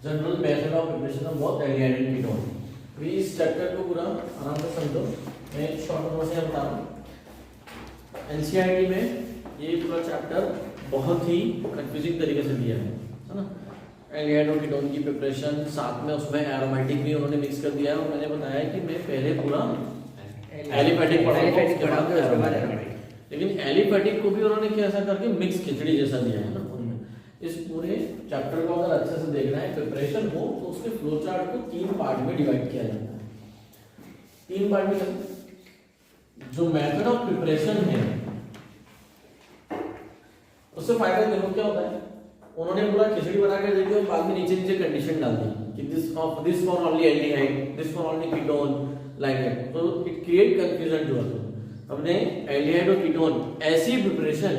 General method of preparation of both aldehyde and ketone. अभी इस chapter को पूरा आराम से समझो, मैं शॉर्ट नोट से बता रहा हूँ। एनसीईआरटी में ये पूरा चैप्टर बहुत ही कंफ्यूजिंग तरीके से दिया है ना। एल्डिहाइड और कीटोन की प्रिपरेशन, साथ में उसमें एरोमेटिक भी उन्होंने मिक्स कर दिया है। और मैंने बताया कि मैं पहले पूरा एलिफेटिक पढ़ाऊंगा, लेकिन एलिफेटिक को भी उन्होंने कैसा करके मिक्स खिचड़ी जैसा दिया है ना। इस पूरे चैप्टर को अगर अच्छे से देखना है प्रिपरेशन हो, तो उसके फ्लो चार्ट को 3 पार्ट में डिवाइड किया जाता है। 3 पार्ट में जो मेथड ऑफ प्रिपरेशन है उससे फायदा देखो क्या होता है। उन्होंने पूरा खिचड़ी बना कर दे दी और बाद में नीचे नीचे कंडीशन डाल दी कि this for only aldehyde, this for only ketone, like that. तो it create confusion to us. अपने एल्डिहाइड और कीटोन ऐसी प्रिपरेशन,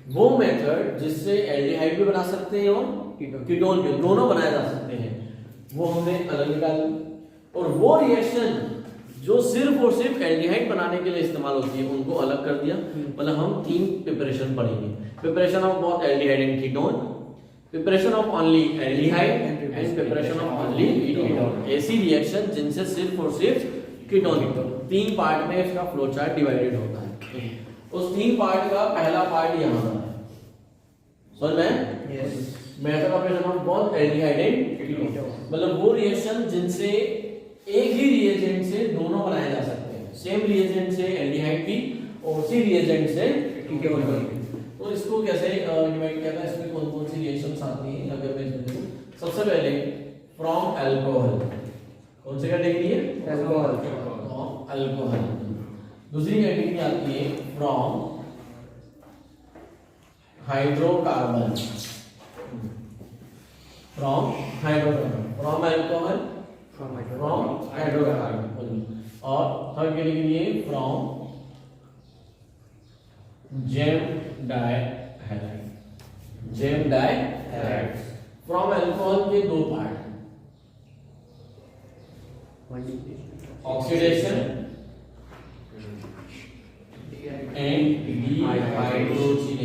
वो मेथड जिससे एल्डिहाइड भी बना सकते हैं और कीटोन भी, दोनों बनाए जा सकते हैं, वो हमने अलग निकाली। और वो रिएक्शन जो सिर्फ और सिर्फ एल्डिहाइड बनाने के लिए इस्तेमाल होती है, उनको अलग कर दिया। मतलब हम 3 प्रिपरेशन पढ़ेंगे, preparation of both aldehyde and ketone, preparation of only aldehyde and preparation of only ketone. ऐसी रिएक्शन जिनसे सिर्फ और सिर्फ कीटोन, 3 पार्ट में इसका फ्लो चार्ट डिवाइडेड होता है। उस 3 पार्ट का पहला पार्ट यहाँ है, समझ में? Yes. Method of preparation of both aldehyde and ketone, मतलब वो रिएक्शन जिनसे एक ही रिएजेंट से दोनों बनाए जा सकते हैं। सेम रिएजेंट से एल्डिहाइड भी और उसी रिएजेंट से कीटोन भी। तो इसको कैसे डिवाइड किया था, इसमें कौन कौन सी रिएक्शंस आती हैं अगर मैं इसमें देखूं। सबसे पहले फ्रॉम अल्कोहल, कौन सी कैटेगरी है? अल्कोहल। From alcohol. दूसरी कैटेगरी आती है from hydrocarbon, from hydrocarbon, from alcohol, from hydrocarbon. और थर्ड कैटेगरी है from gem dihalide, gem dihalide. From alcohol के 2 part, oxidation and dehydrogenation.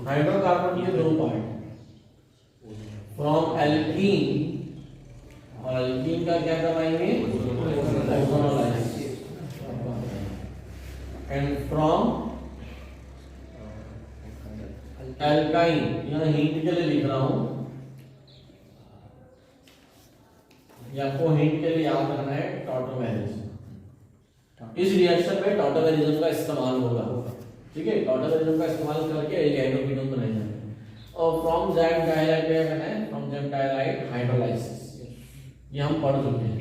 Hydrocarbon के 2 पार्ट, फ्रॉम एल्कीन, और एल्कीन का क्या करवाएंगे? ओजोनोलाइसिस। एंड फ्रॉम एल्काइन, यहाँ हिंट के लिए लिख रहा हूं, या आपको हिंट के लिए याद रखना है टॉटोमेरिज्म। इस रिएक्शन में टॉटोमेरिज्म का इस्तेमाल होगा, ठीक है। टॉटोमेरिज्म का इस्तेमाल करके एल्डिहाइड और कीटोन बनाए जाएंगे। और फ्रॉम जेम डाइहैलाइड क्या करना है? फ्रॉम जेम डाइहैलाइड हाइड्रोलाइसिस, ये हम पढ़ चुके हैं।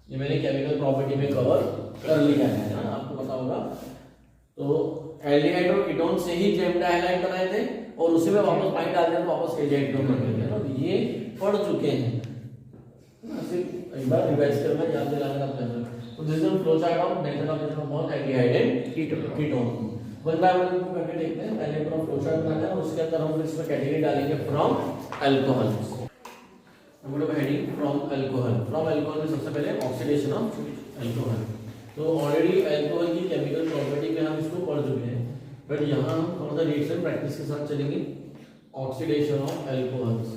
ये मैंने केमिकल प्रॉपर्टी में कवर कर लिया है ना, आपको पता होगा। तो एल्डिहाइड और कीटोन से ही जेम डाइहैलाइड बनाए थे और उसी में वापस पानी डाल दिया तो वापस एल्डिहाइड कीटोन बन गया ना। ये पढ़ चुके हैं ना, सिर्फ एक बार रिवाइज करना, याद दिलाना अपने। तो this is flow chart of method of preparation of both aldehyde and ketone. One by one को करके देखते हैं। पहले पूरा फ्लो चार्ट बनाना है और उसके अंदर हम इसमें कैटेगरी डालेंगे from alcohol. Heading from alcohol. From alcohol में सबसे पहले ऑक्सीडेशन ऑफ अल्कोहल। तो ऑलरेडी अल्कोहल की केमिकल प्रॉपर्टी में हम इसको पढ़ चुके हैं, बट यहाँ हम थोड़ा सा रिएक्शन प्रैक्टिस के साथ चलेंगे। ऑक्सीडेशन ऑफ अल्कोहल्स,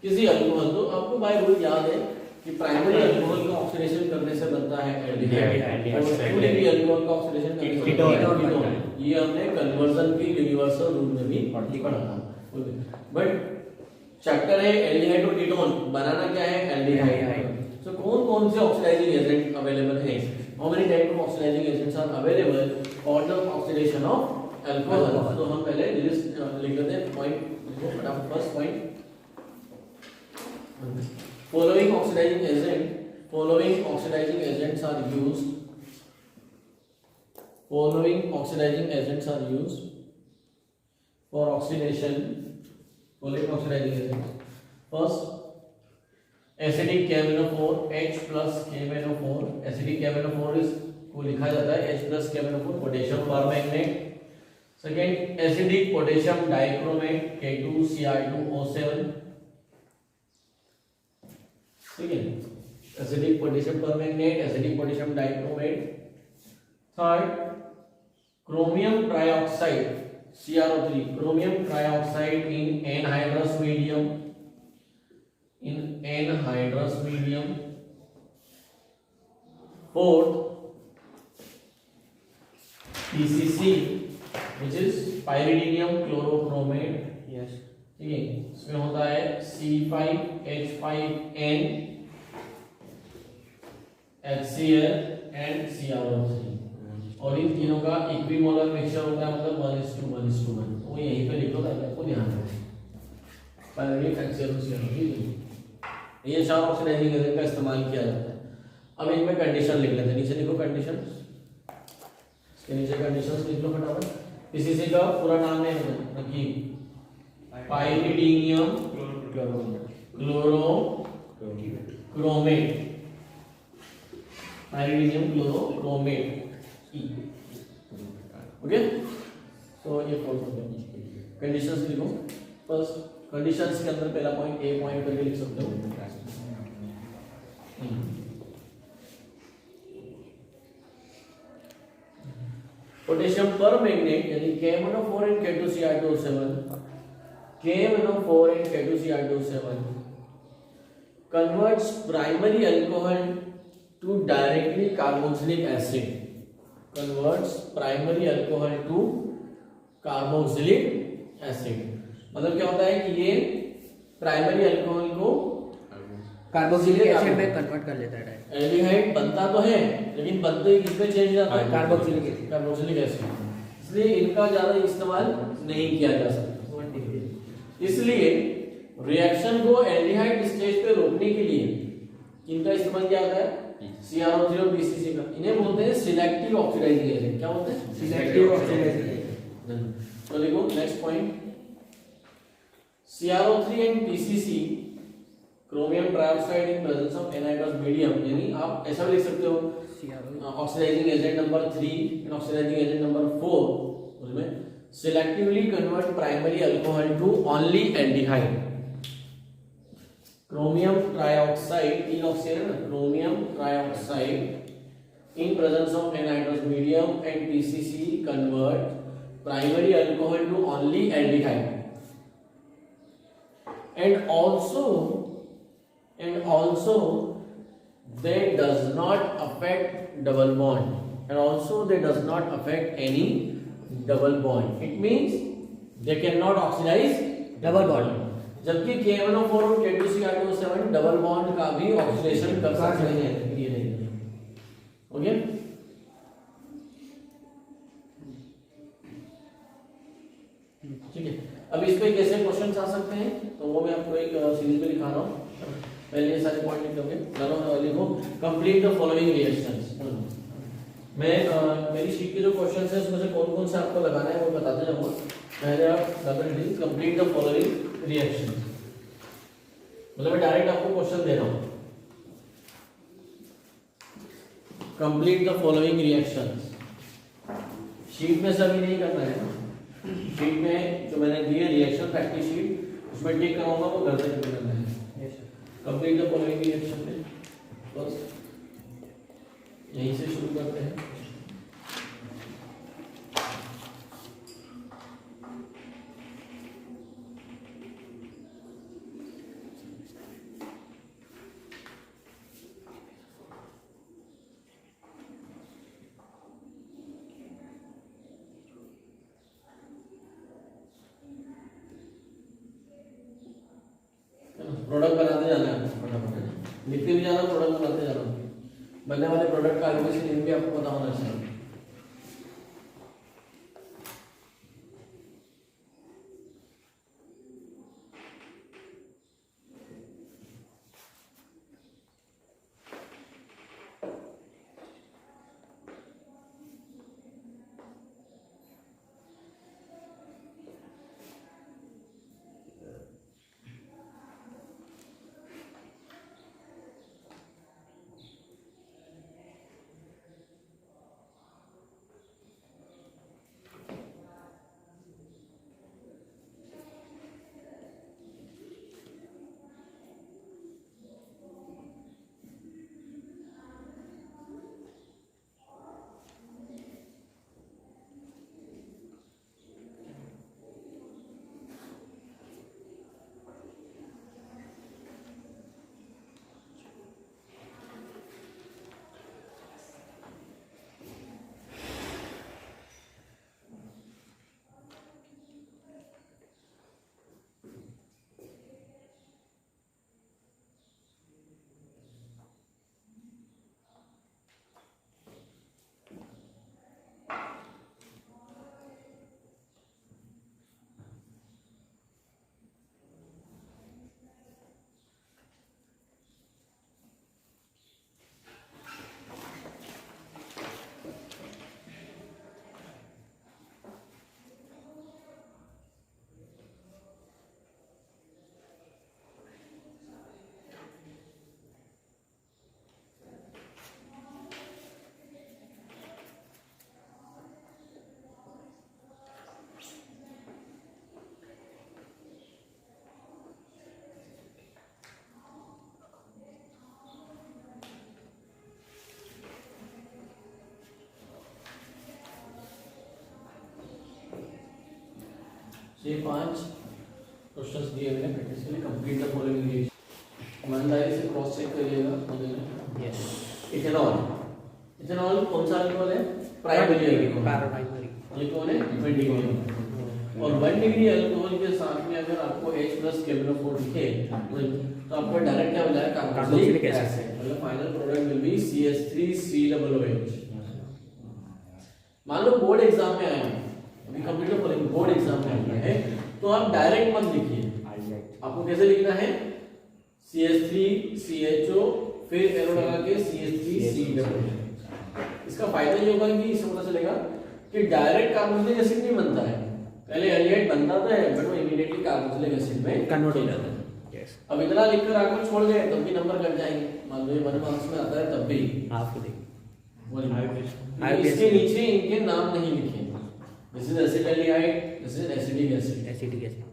किसी अल्कोहल, तो आपको बाय रूल याद है कि प्राइमरी अल्कोहल का ऑक्सीडेशन करने से बनता है एल्डिहाइड, और सेकेंडरी अल्कोहल का ऑक्सीडेशन करने से बनता है कीटोन। ये हमने कन्वर्जन की यूनिवर्सल रूल में भी पढ़ा था। बट चैप्टर है एल्डिहाइड और कीटोन, बनाना क्या है? एल्डिहाइड। सो कौन कौन से ऑक्सीडाइजिंग एजेंट अवेलेबल है? How many type of oxidizing agents are available for the oxidation of alcohol? तो हम पहले लिस्ट लिख लेते हैं, पॉइंट फटाफट। First point, following oxidizing agents are used, following oxidizing agents are used for oxidation, following oxidizing agents. First, acidic KMnO4, H plus KMnO4, acidic KMnO4 is को लिखा जाता है H plus KMnO4, potassium permanganate. Second, acidic potassium dichromate K2Cr2O7, ठीक है, acidic potassium permanganate, acidic potassium dichromate. Third, chromium trioxide CrO3 chromium trioxide in anhydrous medium, fourth PCC which is pyridinium chlorochromate, yes ठीक है, इसमें होता है C5H5N HCl and CrO3 और इन तीनों का इक्विमोलर मिक्सचर होता है, मतलब 1:1:1, तो यहीं पे लिख लो ताकि आपको ध्यान रहे। पायरिडियम HCl ये चार ऑक्सीडाइजिंग एजेंट का इस्तेमाल किया जाता है। अब इनमें कंडीशन लिख लेते हैं, नीचे लिखो कंडीशन, इसके नीचे कंडीशंस लिख लो फटाफट। पीसीसी का पूरा नाम है कि पाइरिडीनियम क्लोरोक्रोमेट, पाइरिडीनियम क्लोरोक्रोमेट ओके। तो ये फोर्थ कंडीशंस लिखो। फर्स्ट कंडीशंस के अंदर पहला पॉइंट ए पॉइंट करके लिख सकते हो। पोटेशियम पर मैग्नेट यानी KMnO4 and K2Cr2O7, KMnO4 and K2Cr2O7 converts primary alcohol to directly carboxylic acid, converts primary alcohol to carboxylic acid। मतलब क्या होता है कि ये प्राइमरी अल्कोहल को कार्बोक्सिलिक एसिड में कन्वर्ट कर लेता है डायरेक्ट। एल्डिहाइड बनता तो है लेकिन बनते ही किस पे चेंज जाता है, कार्बोक्सिलिक एसिड, इसलिए इनका ज्यादा इस्तेमाल नहीं किया जा सकता। इसलिए रिएक्शन को एल्डिहाइड स्टेज पे रोकने के लिए इनका इस्तेमाल किया जाता है CrO3 और PCC का। इन्हें बोलते हैं सिलेक्टिव ऑक्सीडाइजिंग एजेंट। क्या बोलते हैं? Selective oxidising agent. तो देखो next point, CrO3 and PCC chromium trioxide in presence of anhydrous medium, यानी आप ऐसा भी लिख सकते हो oxidising agent number 3 and oxidising agent number 4 उसमें selectively convert primary alcohol to only aldehyde। chromium trioxide in oxygen, chromium trioxide in presence of anhydrous medium and PCC convert primary alcohol to only aldehyde, and also they does not affect double bond, and also they does not affect any double bond, it means they cannot oxidize double bond. जबकि KMnO4 और K2Cr2O7 double bond का भी oxidation कर सकते हैं, ये नहीं। Okay ठीक है। अब इस पे कैसे क्वेश्चंस आ सकते हैं तो वो मैं आपको एक सीरीज में दिखा रहा हूँ। पहले ये सारे पॉइंट लिख लोगे, चलो लिखो कंप्लीट द फॉलोइंग रिएक्शंस। मैं मेरी शीट के जो क्वेश्चंस हैं उसमें से कौन-कौन से आपको लगाना है वो बताते जाऊंगा। पहले आप कंप्लीट द फॉलोइंग रिएक्शंस, मतलब मैं डायरेक्ट आपको क्वेश्चन दे रहा हूँ। Complete the following reactions, sheet में सभी नहीं करना है ना, शीट में जो मैंने दी है रिएक्शन प्रैक्टिस शीट उसमें टिक कराऊंगा वो घर से करना है। कंप्लीट द फॉलोइंग रिएक्शन में बस यहीं से शुरू करते हैं। प्रोडक्ट बनाते जाना है, फटाफट लिखते भी जाना, प्रोडक्ट बनाते जाना। बनने वाले प्रोडक्ट का एलोकेशन नेम भी आपको पता होना चाहिए। ये 5 क्वेश्चंस दिए हुए हैं प्रैक्टिस के लिए। Complete the following reaction. ईमानदारी से क्रॉस चेक करिएगा। यस इथेनॉल, इथेनॉल कौन सा अल्कोहल है? Primary alcohol. प्राइमरी ये कौन है? 1 डिग्री। और 1 डिग्री अल्कोहल के साथ में अगर आपको H+ KMnO4 दिखे तो आपको डायरेक्ट क्या मिला है? Carboxylic acid. मतलब final product will be CH3COOH। मान लो बोर्ड एग्जाम में आए हैं, अभी कंप्यूटर फॉलोइंग बोर्ड एग्जाम में आए हैं, तो आप डायरेक्ट मत लिखिए। आपको कैसे लिखना है? CH3CHO फिर एरो लगा के CH3COOH। इसका फायदा ये होगा कि इससे पता चलेगा कि डायरेक्ट कार्बोक्सिलिक एसिड नहीं बनता है, पहले एल्डिहाइड बनता था बट वो इमीडिएटली कार्बोक्सिलिक एसिड में कन्वर्ट हो जाता है। यस अब इतना लिखकर आकर छोड़ गए तब भी नंबर कट जाएंगे। मान लो ये 1 मार्क्स में आता है तब भी आपको देखिए इसके नीचे इनके नाम नहीं लिखे। This is acetaldehyde, this is acetic acid. Acetic acid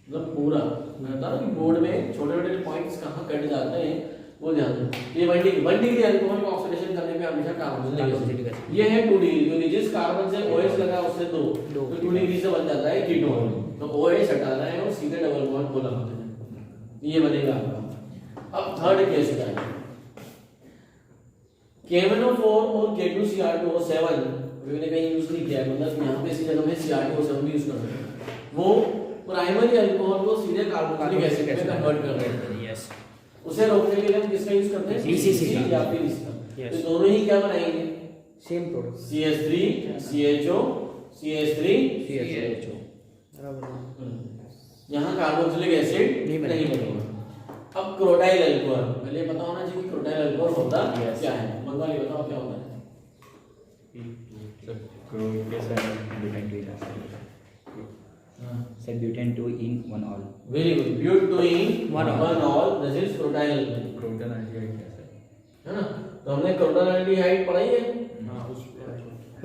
मतलब पूरा मैं बता रहा हूं कि बोर्ड में छोटे-छोटे पॉइंट्स कहां कट जाते हैं वो ध्यान दें। ये 1 डिग्री अल्कोहल को ऑक्सीडेशन करने पे हमेशा कार्बोक्सिलिक एसिड। ये है 2 डिग्री, क्योंकि जिस कार्बन से OH लगा उससे 2 तो 2 डिग्री से बन जाता है कीटोन। तो OH हटाना है और सीधे डबल बॉन्ड को लगाना है, ये बनेगा आपका। अब थर्ड केस का है KMnO4 और K2Cr2O7 मैंने कहीं यूज नहीं किया है, मतलब यहां पे इसी जगह में Cr2O7 भी यूज कर सकते हैं। वो प्राइमरी अल्कोहल को सीधे कार्बोक्सिलिक एसिड में कन्वर्ट कर रहे हैं। यस उसे रोकने के लिए हम किसका यूज करते हैं? PCC या फिर इसका। तो दोनों ही क्या बनाएंगे? Same product CH3CHO CH3CHO। यहाँ कार्बोक्सिलिक एसिड नहीं बनेगा। अब क्रोटाइल अल्कोहल, पहले पता होना चाहिए कि क्रोटाइल अल्कोहल होता क्या है। बंगाली बताओ क्या होता है? Say butane 2 in 1 all. Very good, but 2 in 1 all, this is crotyl alcohol, Croton aldehyde है ना? तो हमने क्रोटन एल्डिहाइड पढ़ाई है,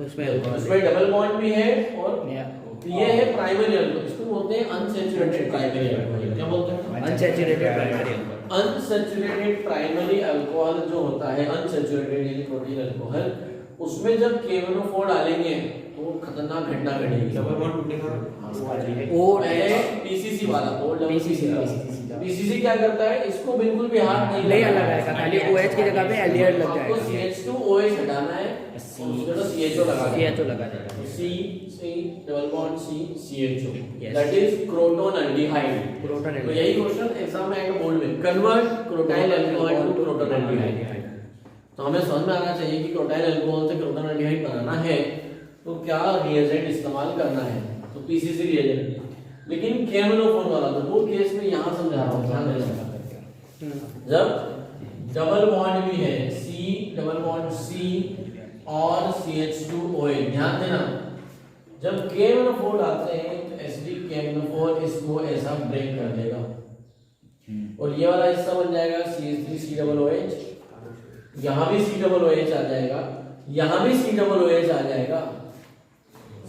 उसमें उसमें डबल बॉन्ड भी है और तो ये है प्राइमरी अल्कोहल। इसको बोलते हैं अनसैचुरेटेड प्राइमरी अल्कोहल। क्या बोलते हैं? Unsaturated primary alcohol. Unsaturated primary alcohol जो होता है, अनसैचुरेटेड यानी प्रोटीन अल्कोहल, उसमें जब KMnO4 डालेंगे तो खतरनाक घटना घटेगी। डबल बॉन्ड टूटेगा। वो PCC वाला PCC PCC क्या करता है? इसको बिल्कुल भी हाथ नहीं लगाएगा, खाली OH की जगह पे एल्डिहाइड लग आपको जाएगा। CH2OH हटाना है, उसके बाद CHO लगा देना है। CHO लगा देगा। C double bond C CHO, Yes. That is croton aldehyde. Croton तो यही क्वेश्चन एग्जाम में आएगा बोर्ड में, convert crotyl alcohol to croton aldehyde. तो हमें समझ में आना चाहिए कि क्रोटाइल अल्कोहल से क्रोटन एल्डिहाइड बनाना है तो क्या रिएजेंट इस्तेमाल करना है। तो PCC रिएजेंट, लेकिन KMnO4 वाला तो वो केस में यहां समझा रहा हूं, ध्यान देना। जब डबल बॉन्ड भी है C डबल बॉन्ड C और CH2OH, ध्यान देना जब KMnO4 डालते हैं तो एसिडिक KMnO4 इसको ऐसा ब्रेक कर देगा और ये वाला हिस्सा बन जाएगा CH3COOH। यहां भी COOH आ जाएगा, यहां भी COOH आ जाएगा।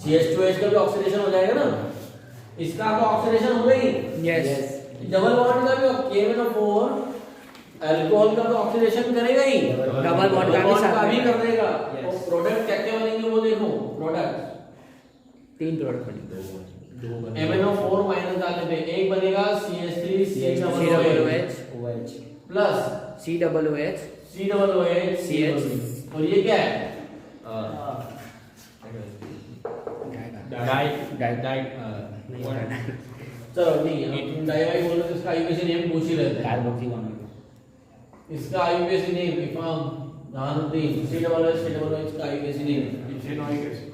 CH2H का भी ऑक्सीडेशन हो जाएगा ना, इसका तो ऑक्सीडेशन हो गई। यस डबल बॉन्ड का भी KMnO4 अल्कोहल का तो ऑक्सीडेशन करेगा ही, डबल बॉन्ड का भी कर देगा। तो प्रोडक्ट क्या क्या बनेंगे वो देखो। प्रोडक्ट 3 प्रोडक्ट बनेंगे। MnO4 माइनस डालने पे एक बनेगा CH3COOH plus COOH COOH CH। और ये क्या है? चलो नहीं है, तुम डाई बोलो तो इसका आईयूपीएसी नेम पूछ ही लेते हैं। इसका आईयूपीएसी नेम इफाम जहानुद्दीन COOH का आईयूपीएसी नेम इथेनॉइक एसिड।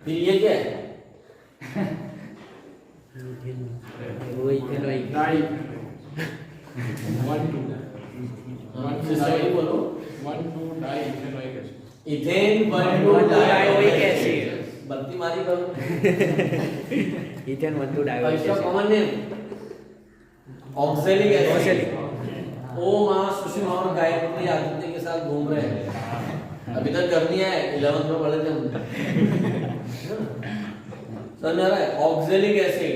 फिर ये क्या है? वो इथेनॉइक सिस्टम बोलो 1,2 diethanoic acid. Ethane 1,2 dioic acid. बत्ती मारी करो। इथेन 1,2 और डाइओइक इसका acid. Common name oxalic acid. ओ मां सुषमा और गायत्री आदित्य के साथ घूम रहे हैं, अभी तक कर नहीं आए, 11th में पढ़े थे हम। समझ आ रहा है? ऑक्सैलिक एसिड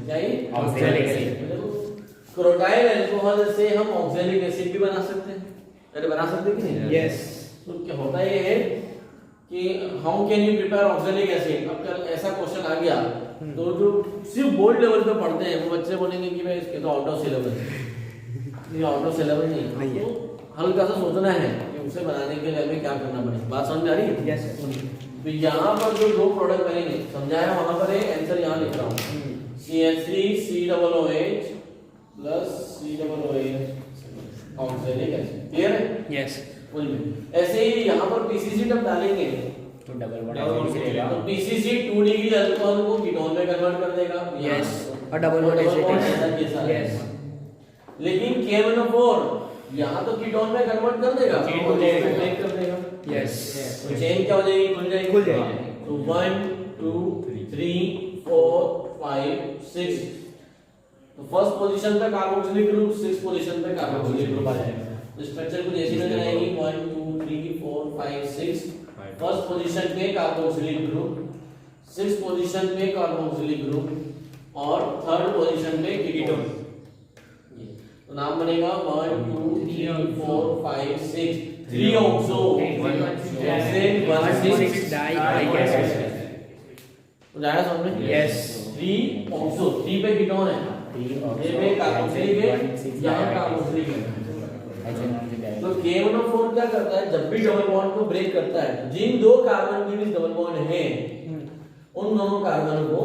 क्या है? Oxalic acid. क्रोटाइल अल्कोहल से हम ऑक्सैलिक एसिड भी बना सकते हैं। अरे बना सकते हैं कि नहीं? यस। तो क्या होता है, ये है कि how can you prepare oxalic acid. अब कल ऐसा क्वेश्चन आ गया तो जो सिर्फ बोर्ड लेवल पे पढ़ते हैं वो बच्चे बोलेंगे कि भाई इसके तो आउट ऑफ सिलेबस है। ये आउट ऑफ सिलेबस नहीं है, तो हल्का सा सोचना है कि उसे बनाने के लिए हमें क्या करना पड़ेगा। बात समझ आ रही है? Yes sir. तो यहाँ पर जो दो प्रोडक्ट बनेंगे समझाया वहां पर है, आंसर यहाँ लिख रहा हूँ CH3COOH plus COOH oxalic acid. Clear है? यस। ऐसे ही यहाँ पर PCC जब डालेंगे तो डबल बॉन्ड तो ऐसे रहेगा। PCC 2 डिग्री अल्कोहल को कीटोन में कन्वर्ट कर देगा। यस, और डबल बॉन्ड एसिड। यस। लेकिन KMnO4 यहाँ तो कीटोन में कन्वर्ट कर देगा, ब्रेक कर देगा। यस। तो चेन क्या हो जाएगी? खुल जाएगी। तो 1 2 3 4 5 6, तो फर्स्ट पोजीशन पे कार्बोक्सिलिक ग्रुप, 6 पोजीशन पे कार्बोक्सिलिक ग्रुप आ जाएगा। तो स्ट्रक्चर कुछ ऐसी नजर आएगी 1 2 3 4 5 6। फर्स्ट पोजीशन पे कार्बोक्सिलिक ग्रुप, 6 पोजीशन पे कार्बोक्सिलिक ग्रुप और थर्ड पोजीशन पे कीटोन। तो नाम बनेगा 1 2 3 4 5 6 3 ऑक्सो 1 6 डाई एसिड। तो जाएगा समझ में? यस। 3 ऑक्सो, 3 पे कीटोन है, ये पे कार्बोक्सिलिक है, यहाँ कार्बोक्सिलिक है। तो KMnO4 क्या करता है, जब भी डबल बॉन्ड को ब्रेक करता है, जिन दो कार्बन के बीच डबल बॉन्ड है उन दोनों कार्बन को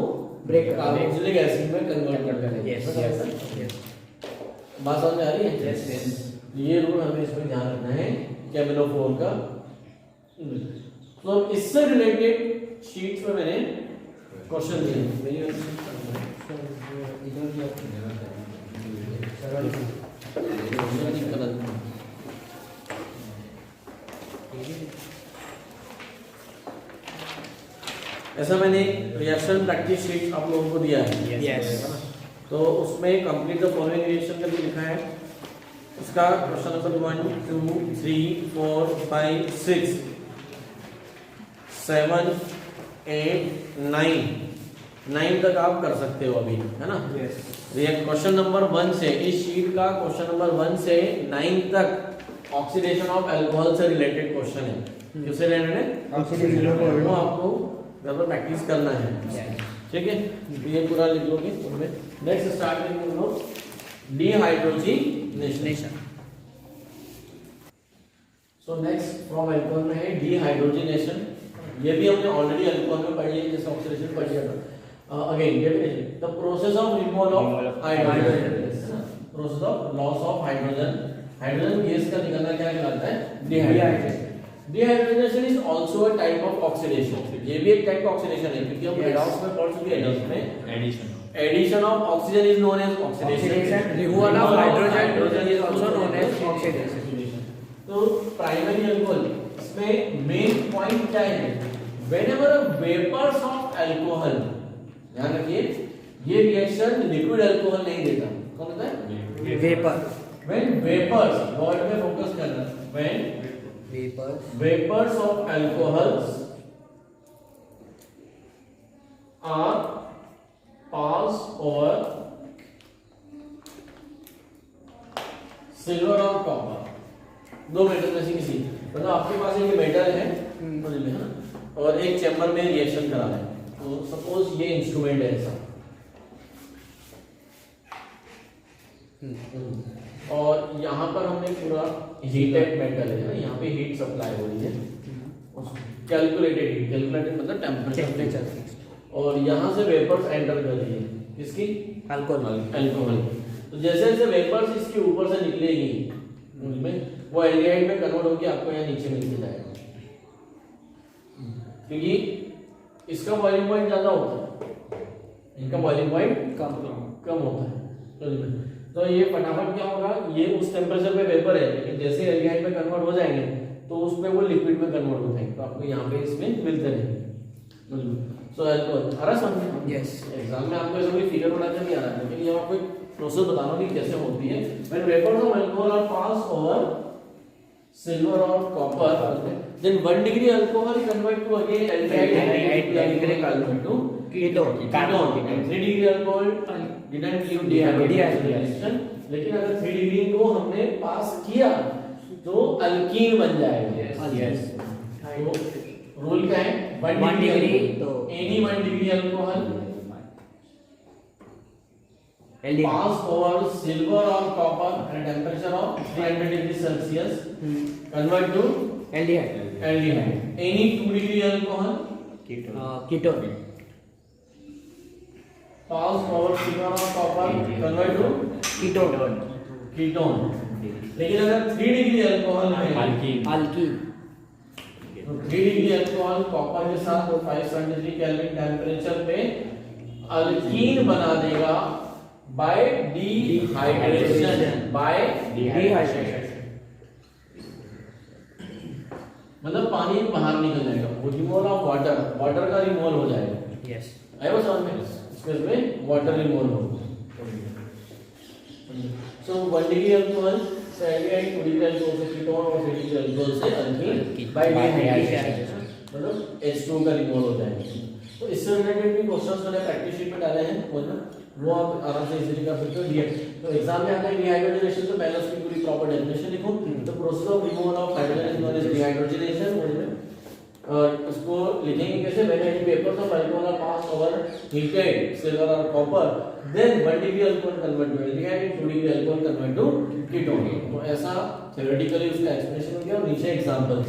ब्रेक कार्बोक्सिलिक एसिड में कन्वर्ट कर देता है। यस। बात समझ में आ रही है? यस। ये रूल हमें इसमें ध्यान रखना है KMnO4 का। तो इससे रिलेटेड शीट्स में मैंने क्वेश्चन दिए। ऐसा मैंने रिएक्शन प्रैक्टिस शीट आप लोगों को दिया है। यस। तो उसमें कंप्लीट द फॉलोइंग रिएक्शन करके लिखा है। उसका क्वेश्चन नंबर 1 2 3 4 5 6 7 8 9 तक आप कर सकते हो अभी, है ना? रिएक्ट क्वेश्चन नंबर 1 से, इस शीट का क्वेश्चन नंबर 1 से 9 तक ऑक्सीडेशन ऑफ अल्कोहल से रिलेटेड क्वेश्चन है। किससे रिलेटेड है? ऑक्सीडेशन। तो आपको घर पर प्रैक्टिस करना है, ठीक है? ये पूरा लिख लोगे उनमें। नेक्स्ट स्टार्ट करेंगे हम लोग dehydrogenation. So next from alcohol में है डिहाइड्रोजिनेशन। ये भी हमने ऑलरेडी अल्कोहल में पढ़ी है, जैसे ऑक्सीडेशन पढ़ी है। Again the process of removal of hydrogen, process of loss of hydrogen. Hydrogen gas का निकलना क्या कहलाता है? Dehydrogen. Dehydrogenation is also a type of oxidation. ये भी एक टाइप का ऑक्सीडेशन है, क्योंकि हम रेडॉक्स में पढ़ चुके हैं। इसमें addition of oxygen is known as oxidation, removal of hydrogen is also known as oxidation. तो प्राइमरी अल्कोहल इसमें मेन पॉइंट क्या है? व्हेनेवर वेपर्स ऑफ अल्कोहल, ध्यान रखिए ये रिएक्शन लिक्विड अल्कोहल नहीं देता। कौन देता है? वेपर। व्हेन वेपर्स, वर्ड में फोकस करना, when vapors of alcohols are passed over silver or copper, दो मेटल में से किसी, मतलब आपके पास एक मेटल है और एक चैम्बर में रिएक्शन करा है। तो सपोज ये इंस्ट्रूमेंट है ऐसा, और यहाँ पर हमने पूरा हीटेड मेटल है ना, यहाँ पे हीट सप्लाई हो रही है, कैलकुलेटेड हीट, कैलकुलेटेड मतलब टेम्परेचर, और यहाँ से वेपर्स एंटर कर रही है किसकी? अल्कोहल। तो जैसे जैसे वेपर्स इसके ऊपर से निकलेगी में वो एल्डिहाइड में कन्वर्ट होकर आपको यहाँ नीचे मिलते जाएगा, क्योंकि इसका बॉइलिंग पॉइंट ज्यादा होता है, इनका बॉइलिंग पॉइंट कम होता है। तो ये फटाफट क्या होगा, ये उस टेम्परेचर पे वेपर है, लेकिन जैसे एल्डिहाइड में कन्वर्ट हो जाएंगे तो उसमें वो लिक्विड में कन्वर्ट हो जाएंगे, तो आपको यहाँ पे इसमें मिलते रहेंगे। सो अल्कोहल हरा समझे? यस। एग्जाम में आपको ऐसा कोई फिगर बनाकर नहीं आ रहा है, लेकिन ये आपको प्रोसेस बताना कि कैसे होती है। When vapours of alcohol are pass over silver और copper, then 1 degree alcohol convert to again aldehyde convert to ketone, and 3 degree alcohol didn't give dehydrogenation, लेकिन अगर 3 degree को हमने पास किया तो अल्कीन बन जाएगा। Yes. तो रूल क्या है? 1 1 डिग्री degree तो तो any 1 degree alcohol aldehyde pass over silver or copper at a temperature of 300 degrees Celsius, convert to aldehyde aldehyde. Any 2 degree alcohol ketone pass over silver or copper, convert to ketone ketone. लेकिन अगर 3 degree alcohol है alkyne तो 3 degree alcohol copper के साथ 573 kelvin temperature पे alkyne बना देगा bye dehydration मतलब पानी बाहर निकल जाएगा, रिमूवल ऑफ वाटर का रिमूवल हो जाएगा। यस आया वो समझ में? इसमें वाटर रिमूवल होगा। सो 1 डिग्री अल्कोहल से एल्डिहाइड, 2 डिग्री अल्कोहल से कीटोन और 3 डिग्री अल्कोहल से अल्कीन बाय डिहाइड्रेशन मतलब H2 का रिमूवल हो जाएगा। तो इससे रिलेटेड भी क्वेश्चंस मैंने प्रैक्टिस शीट में डाले हैं, वो आप आराम से इजीली कर सकते हो। तो एग्जाम में आता है डिहाइड्रोजनेशन, तो पहले उसकी पूरी प्रॉपर डेफिनेशन लिखो। The process of removal of hydrogen is known as dehydrogenation. और उसको लिखेंगे कैसे? When any vapours of alcohol are pass over heated silver और copper, then 1 degree alcohol convert to aldehyde, 2 degree alcohol convert to ketone. तो ऐसा theoretically उसका explanation हो गया। और नीचे एग्जांपल,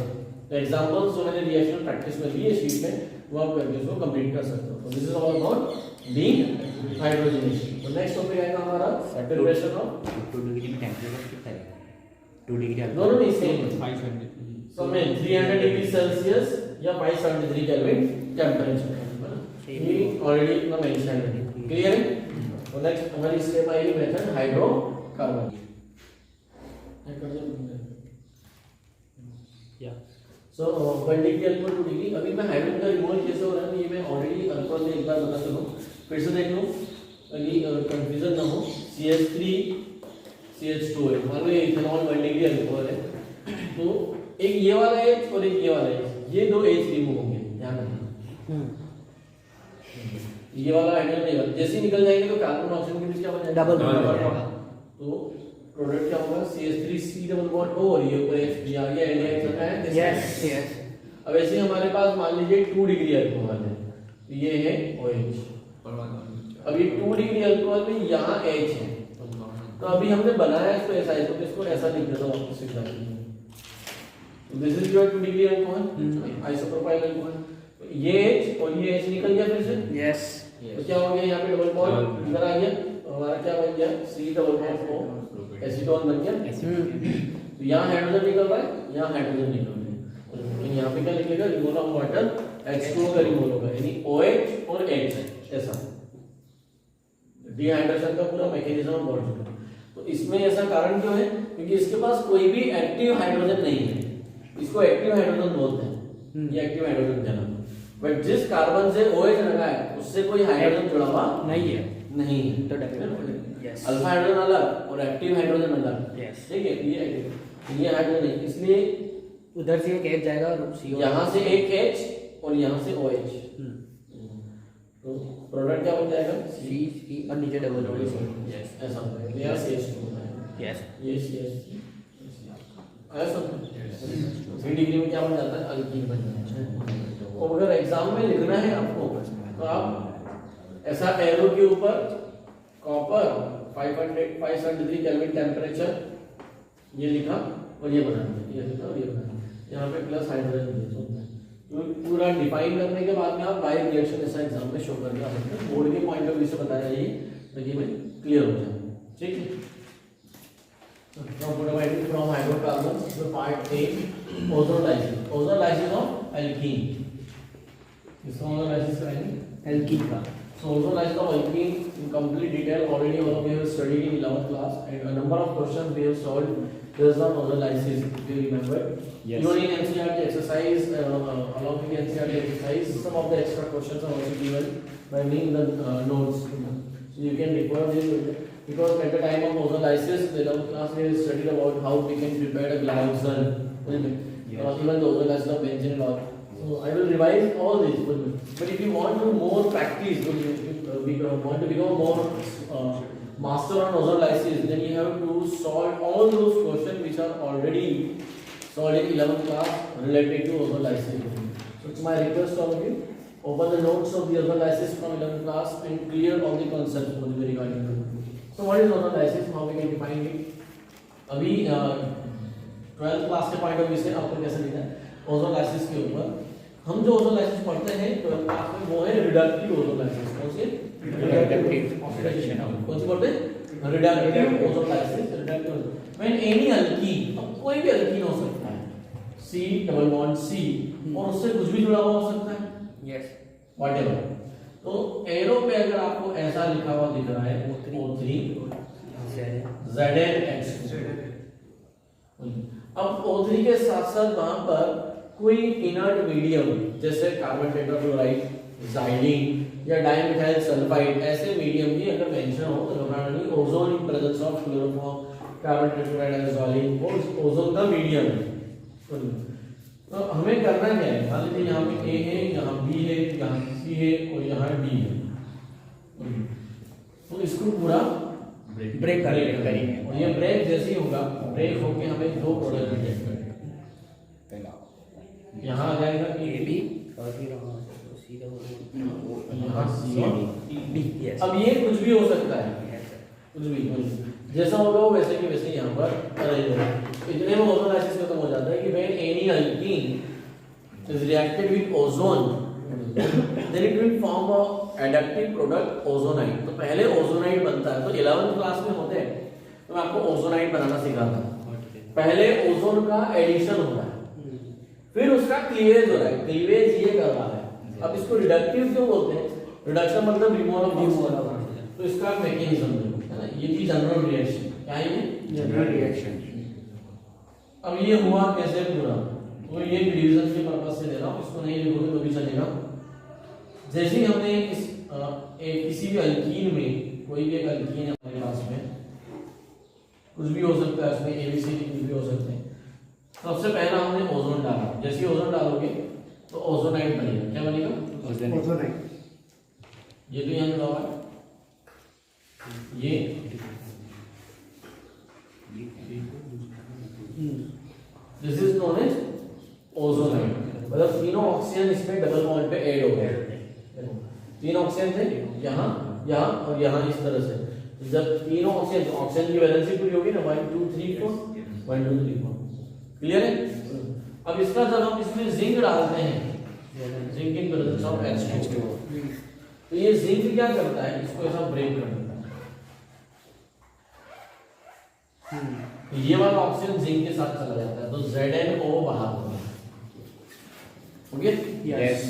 तो एग्जांपल्स जो मैंने रिएक्शन प्रैक्टिस में दिए शीट में, वो आप करके उसको कंप्लीट कर सकते हो। तो this is all about dehydrogenation. तो नेक्स्ट टॉपिक आएगा हमारा प्रिपरेशन ऑफ 2 डिग्री में टेंपरेचर कितना है? 2 डिग्री दोनों में सेम 500 so में 300 डिग्री सेल्सियस या 573 केल्विन टेम्परेचर, ये ऑलरेडी इतना मेंशन है। क्लियर है? तो नेक्स्ट हमारी स्टेप आएगी मेथड हाइड्रोकार्बन। सो 1 डिग्री अल्कोहल 2 डिग्री। अभी मैं हाइड्रोजन का रिमूवल कैसे हो रहा है ये मैं ऑलरेडी अल्कोहल में एक बार बता चुका हूं, फिर से देख लो ताकि कंफ्यूजन ना हो। CH3 CH2 है, मान लो ये इथेनॉल 1 डिग्री अल्कोहल है, तो एक ये वाला H और एक ये वाला H, ये दो H रिमूव होंगे, ध्यान रखना। ये वाला हाइड्रोजन निकल, जैसे ही निकल जाएंगे तो कार्बन ऑक्सीजन के बीच क्या बन जाएगा? डबल बॉन्ड हो जाएगा। तो प्रोडक्ट क्या होगा? CH3C डबल बॉन्ड O और ये ऊपर H आ गया, एल्डिहाइड चल रहा है। यस यस अब ऐसे ही हमारे पास मान लीजिए 2 डिग्री अल्कोहल है, तो ये है OH। अब ये 2 डिग्री अल्कोहल में यहाँ H है, तो अभी हमने बनाया इसको ऐसा है, तो इसको ऐसा लिख देता हूँ आपको सीधा। तो this is your 2 degree alcohol, isopropyl alcohol. ये H और ये H निकल गया फिर से। यस तो क्या हो गया? यहाँ पे डबल बॉन्ड इधर आ गया, तो हमारा क्या बन गया? C double bond O acetone बन गया। तो यहाँ हाइड्रोजन निकल रहा है, यहाँ हाइड्रोजन निकल रहा है, तो यहाँ पे क्या लिखेगा? रिमूवल ऑफ वाटर, H2O का रिमूवल होगा, यानी OH और H ऐसा डिहाइड्रेशन का पूरा मैकेनिज्म बॉन्ड। तो इसमें ऐसा कारण क्यों है? क्योंकि इसके पास कोई भी एक्टिव हाइड्रोजन नहीं है, इसको एक्टिव हाइड्रोजन बोलते हैं, ये एक्टिव हाइड्रोजन कहलाता है। बट जिस कार्बन से OH लगा है उससे कोई हाइड्रोजन जुड़ा हुआ नहीं है, नहीं है, तो डेफिनेटली यस अल्फा हाइड्रोजन अलग और एक्टिव हाइड्रोजन अलग। यस ठीक है, ये हाइड्रोजन नहीं, इसलिए उधर से एक H जाएगा और CO यहाँ से एक H और यहाँ से OH, तो प्रोडक्ट क्या बन जाएगा? C और नीचे डबल बॉन्ड। यस ऐसा हो जाएगा, यहाँ CH2 यस ये CH ऐसा 3 डिग्री में क्या बन जाता है? अल्कीन बन जाता है। और अगर एग्जाम में लिखना है आपको, तो आप ऐसा एरो के ऊपर कॉपर 573 केल्विन टेम्परेचर ये लिखा और ये बना दिया, ये लिखा और ये बना दिया, यहाँ पे प्लस हाइड्रोजन दिया। तो पूरा डिफाइन करने के बाद में आप बाय रिएक्शन ऐसा एग्जाम में शो करके आ सकते हैं। बोर्ड के पॉइंट ऑफ व्यू से बताया ये ताकि मैं क्लियर हो जाए। ठीक है, from hydrocarbons, the part A, ozone lysis of alkene. इसका ozone कराएंगे एल्कीन का। So ozone lysis of alkene in complete detail already all of you have studied in 11th class, and a number of questions we have solved based on ozone lysis. Do you remember? Yes. Even in NCERT exercise, along with the NCERT exercise, some of the extra questions are also given by me in the notes. So you can refer this. Because at the time of ozone lysis, the 11th class we studied about how we can prepare a glycol, even the ozone lysis of benzene and all. So I will revise all this. But if you want to more practice, if you want to become more master on ozone lysis, then you have to solve all those questions which are already solved in 11th class related to ozone lysis. So it's my request to all of you, open the notes of the ortholysis from 11th class and clear all the concepts for the regarding to. So what is ortholysis? How we can define it? अभी 12th class के point of view से आपको कैसे लिखना है ओजोलाइसिस के ऊपर हम जो ओजोलाइसिस पढ़ते हैं 12th क्लास में वो है रिडक्टिव ओजोलाइसिस कौन सी Reductive oxidation of कौन सी बोलते हैं reductive ozonolysis reductive when any alkene अब कोई भी अल्कीन हो सकता है C डबल बॉन्ड C और उससे कुछ भी जुड़ा हुआ हो सकता है यस व्हाटएवर तो एरो पे अगर आपको ऐसा लिखा हुआ दिख रहा है O3 ZnH2 अब O3 के साथ साथ वहां पर कोई इनर्ट मीडियम जैसे कार्बन टेट्राक्लोराइड ज़ाइलीन या डाइमिथाइल सल्फाइड ऐसे मीडियम भी अगर मेंशन हो तो घबराना नहीं ozone in presence of chloroform carbon tetrachloride and वो ओजोन का मीडियम है तो हमें करना क्या है मान लीजिए यहाँ पे A है यहाँ B है यहाँ C है और यहाँ D है तो इसको पूरा ब्रेक करेंगे और ये ब्रेक जैसे ही होगा ब्रेक होके हमें दो प्रोडक्ट रिजेक्ट करेंगे यहाँ आ जाएगा ए बी और फिर यहाँ सी डी यस अब ये कुछ भी हो सकता है कुछ भी जैसा होगा वो वैसे की वैसे यहाँ पर अरेंज होगा इतने में ओजोलाइसिस खत्म हो जाता है कि when any alkene is reacted with ozone then it will form a adductive product ozonide तो पहले ओजोनाइड बनता है तो 11th क्लास में होते हैं तो मैं आपको ओजोनाइड बनाना सिखाता पहले ओजोन का एडिशन हो रहा है फिर उसका क्लीवेज हो रहा है क्लीवेज ये कर रहा है अब इसको रिडक्टिव क्यों बोलते हैं रिडक्शन मतलब रिमूवल ऑफ तो इसका मैकेनिज्म है ना ये थी जनरल रिएक्शन क्या है ये जनरल रिएक्शन अब ये हुआ कैसे पूरा तो ये डिवीजन के पर्पस से दे रहा हूं इसको नहीं लिखोगे तो भी चलेगा जैसे ही हमने इस किसी भी अल्कीन में कोई भी एक अल्कीन है हमारे पास में कुछ भी हो सकता है उसमें ABCD कुछ भी हो सकते हैं सबसे पहला हमने ओजोन डाला जैसे ही ओजोन डालोगे तो ओजोनाइड बनेगा क्या बनेगा ओजोनाइड ये तो यहाँ लिखा हुआ है ये this is known as ozonide मतलब तीनों ऑक्सीजन इसमें डबल बॉन्ड पे ऐड हो गए तीन ऑक्सीजन थे यहाँ यहाँ और यहाँ इस तरह से तो जब तीनों ऑक्सीजन की वैलेंसी पूरी होगी ना 1 2 3 4 1 2 3 4 क्लियर है अब इसका जब हम इसमें जिंक डालते हैं zinc in presence of H2 तो ये जिंक क्या करता है इसको ऐसा ब्रेक कर देता है ये वाला ऑक्सीजन जिंक के साथ चला जाता है तो ZnO बाहर होगा ओके यस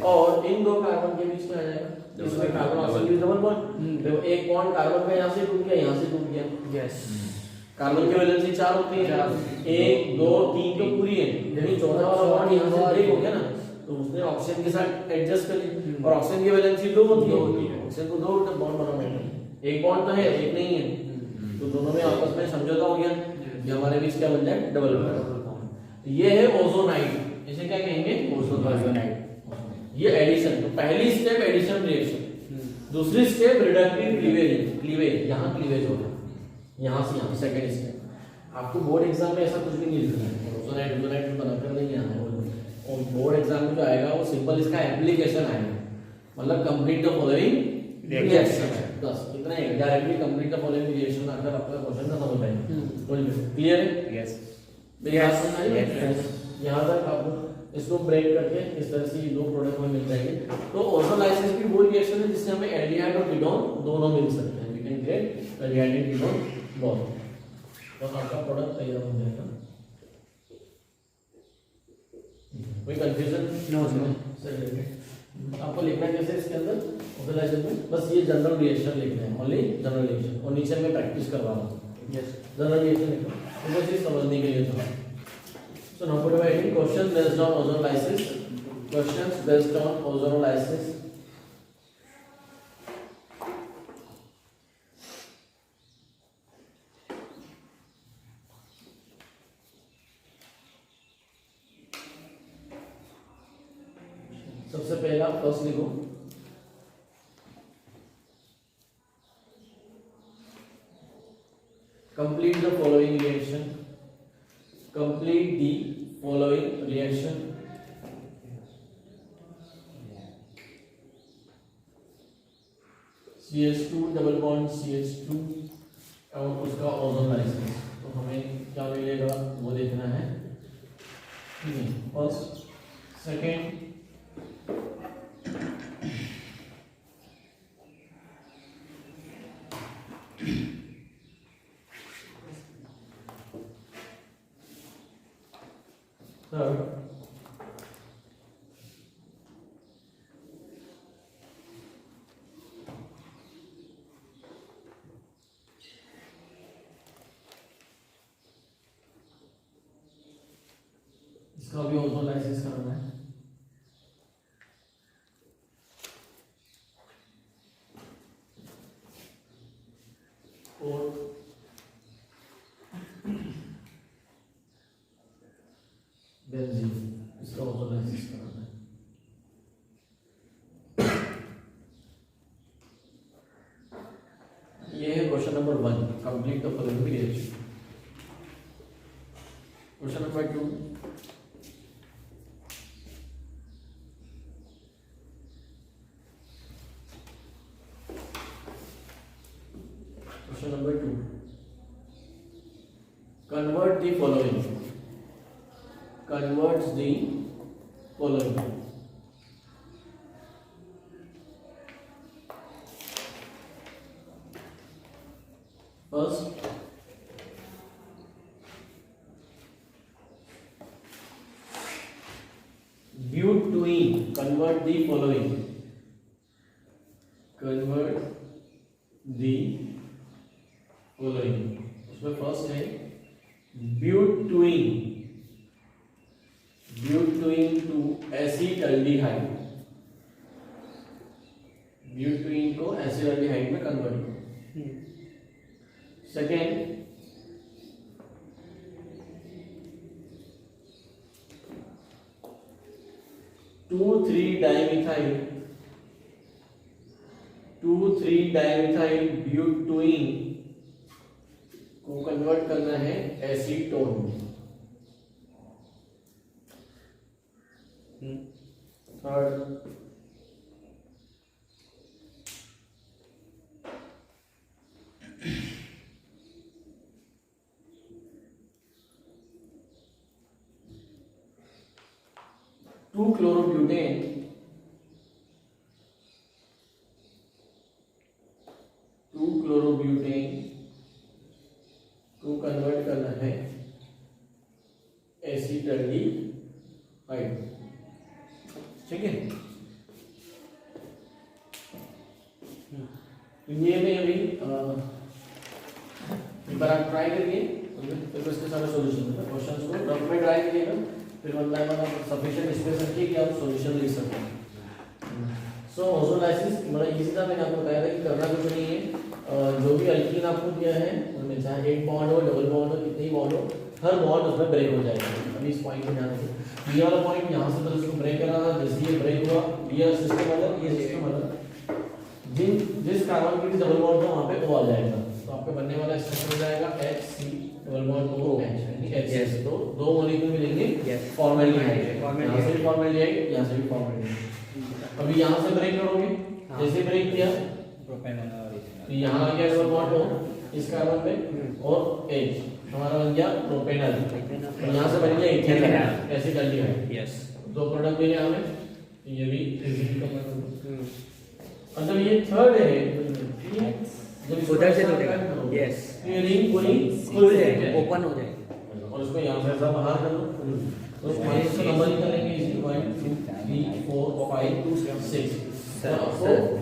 और इन दो कार्बन के बीच में आ जाएगा इसमें कार्बन ऑक्सीजन की डबल बॉन्ड तो एक बॉन्ड कार्बन का यहां से टूट गया यहां से टूट गया यस कार्बन की वैलेंसी 4 होती है 1 2 3 तो पूरी है यानी चौथा वाला बॉन्ड यहां से ब्रेक हो गया ना तो उसने ऑक्सीजन के साथ एडजस्ट कर ली और ऑक्सीजन की वैलेंसी 2 होती है ऑक्सीजन को 2 बॉन्ड बनाना है एक बॉन्ड तो है एक नहीं है तो दोनों में आपस में समझौता हो गया कि हमारे बीच क्या बन जाए डबल बॉन्ड ये है ओजोनाइड इसे क्या कहेंगे ओजोनाइड ये एडिशन तो पहली स्टेप एडिशन रिएक्शन दूसरी स्टेप रिडक्टिव क्लीवेज यहां क्लीवेज होगा यहां से यहां सेकंड स्टेप आपको बोर्ड एग्जाम में ऐसा कुछ भी नहीं लिखना है ओजोनाइड बनाकर नहीं आना है और बोर्ड एग्जाम में जो आएगा वो सिंपल इसका एप्लीकेशन आएगा मतलब कंप्लीट द फॉलोइंग रिएक्शन बस इतना ही directly complete the following reaction आकर आपका क्वेश्चन खत्म हो जाएगा क्लियर है यस मेरी बात सुन रही है यहाँ तक आपको इसको ब्रेक करके इस तरह से ये दो प्रोडक्ट हमें मिल जाएंगे तो ओजोलाइसिस भी वो रिएक्शन है जिससे हमें एल्डिहाइड और कीटोन दोनों मिल सकते हैं we can get aldehyde and ketone both तो आपका प्रोडक्ट तैयार हो जाएगा कोई कंफ्यूजन नो सर आपको लिखना कैसे इसके अंदर ओजोलाइसिस में बस ये जनरल रिएक्शन लिखना है ओनली जनरल रिएक्शन और नीचे मैं प्रैक्टिस करवा रहा हूँ यस जनरल रिएक्शन लिखो तो बस ये समझने के लिए था So now put away any questions based on ozonolysis. Questions based on ozonolysis. सबसे पहला फर्स्ट लिखो complete the following reaction complete the following reaction CH2 double bond CH2 और उसका ओजोन लाइसेंस। तो हमें क्या मिलेगा वो देखना है, ठीक है। फर्स्ट सेकेंड थर्ड इसका भी ओजोन लाइसेंस करना है। और बेंजीन इसका ओजोन लाइसेंस करना है। ये है question number 1, complete the following reaction. Question number 2, question number 2, converts the following first butene, convert the following उसमें फर्स्ट है ब्यूटेन टू एसिटाल्डिहाइड, ब्यूटेन को एसिटाल्डिहाइड में कन्वर्ट करो। सेकेंड 2,3-dimethyl ब्यूटेन को कन्वर्ट करना है एसीटोन में। थर्ड 2-chlorobutane को कन्वर्ट करना है एसिटाल्डिहाइड, ठीक है। ये में अभी एक बार आप ट्राई करिए, फिर उसके सारे सॉल्यूशन क्वेश्चंस को रफ में ट्राई करिएगा, फिर मतलब आप सफिशिएंट स्पेस रखिए कि आप सॉल्यूशन लिख सकते हैं। सो ओजोन लाइसेंस बड़ा इजी था, मैंने आपको बताया था कि करना कुछ नहीं है। जो भी अल्कीन आपको दिया है उनमें चाहे एक बॉन्ड हो, डबल बॉन्ड हो, कितने ही बॉन्ड हो, हर बॉन्ड उसमें ब्रेक हो जाएगा। अभी इस पॉइंट पे ध्यान रखिए, ये वाला पॉइंट यहाँ से तो इसको ब्रेक करना था, जैसे ये ब्रेक हुआ, ये सिस्टम अलग, ये सिस्टम अलग, जिस कार्बन के डबल बॉन्ड था वहाँ पे O आ जाएगा, तो आपके बनने वाला स्ट्रक्चर हो जाएगा HC डबल बॉन्ड OH, यानी HCl। तो दो मॉलिक्यूल मिलेंगे फॉर्मेल्डिहाइड, यहाँ से भी फॉर्मेल्डिहाइड, यहाँ से भी फॉर्मेल्डिहाइड। अभी यहाँ से ब्रेक करोगे, जैसे ब्रेक किया तो यहाँ आ गया डबल बॉन्ड O इस कार्बन पे और H हमारा बन गया प्रोपेनॉल, और यहाँ से बन गया इथेनॉल एसिटाल्डिहाइड। यस, दो प्रोडक्ट मिले हमें, ये भी इजीली कवर कर दो। मतलब ये थर्ड है, जब उधर से तोड़ेगा, यस, ये रिंग पूरी खुल जाएगी, ओपन हो जाएगी, और उसको यहाँ से ऐसा बाहर कर दो, तो इस पॉइंट से नंबर करेंगे इसी 1 2 3 4 5 6। तो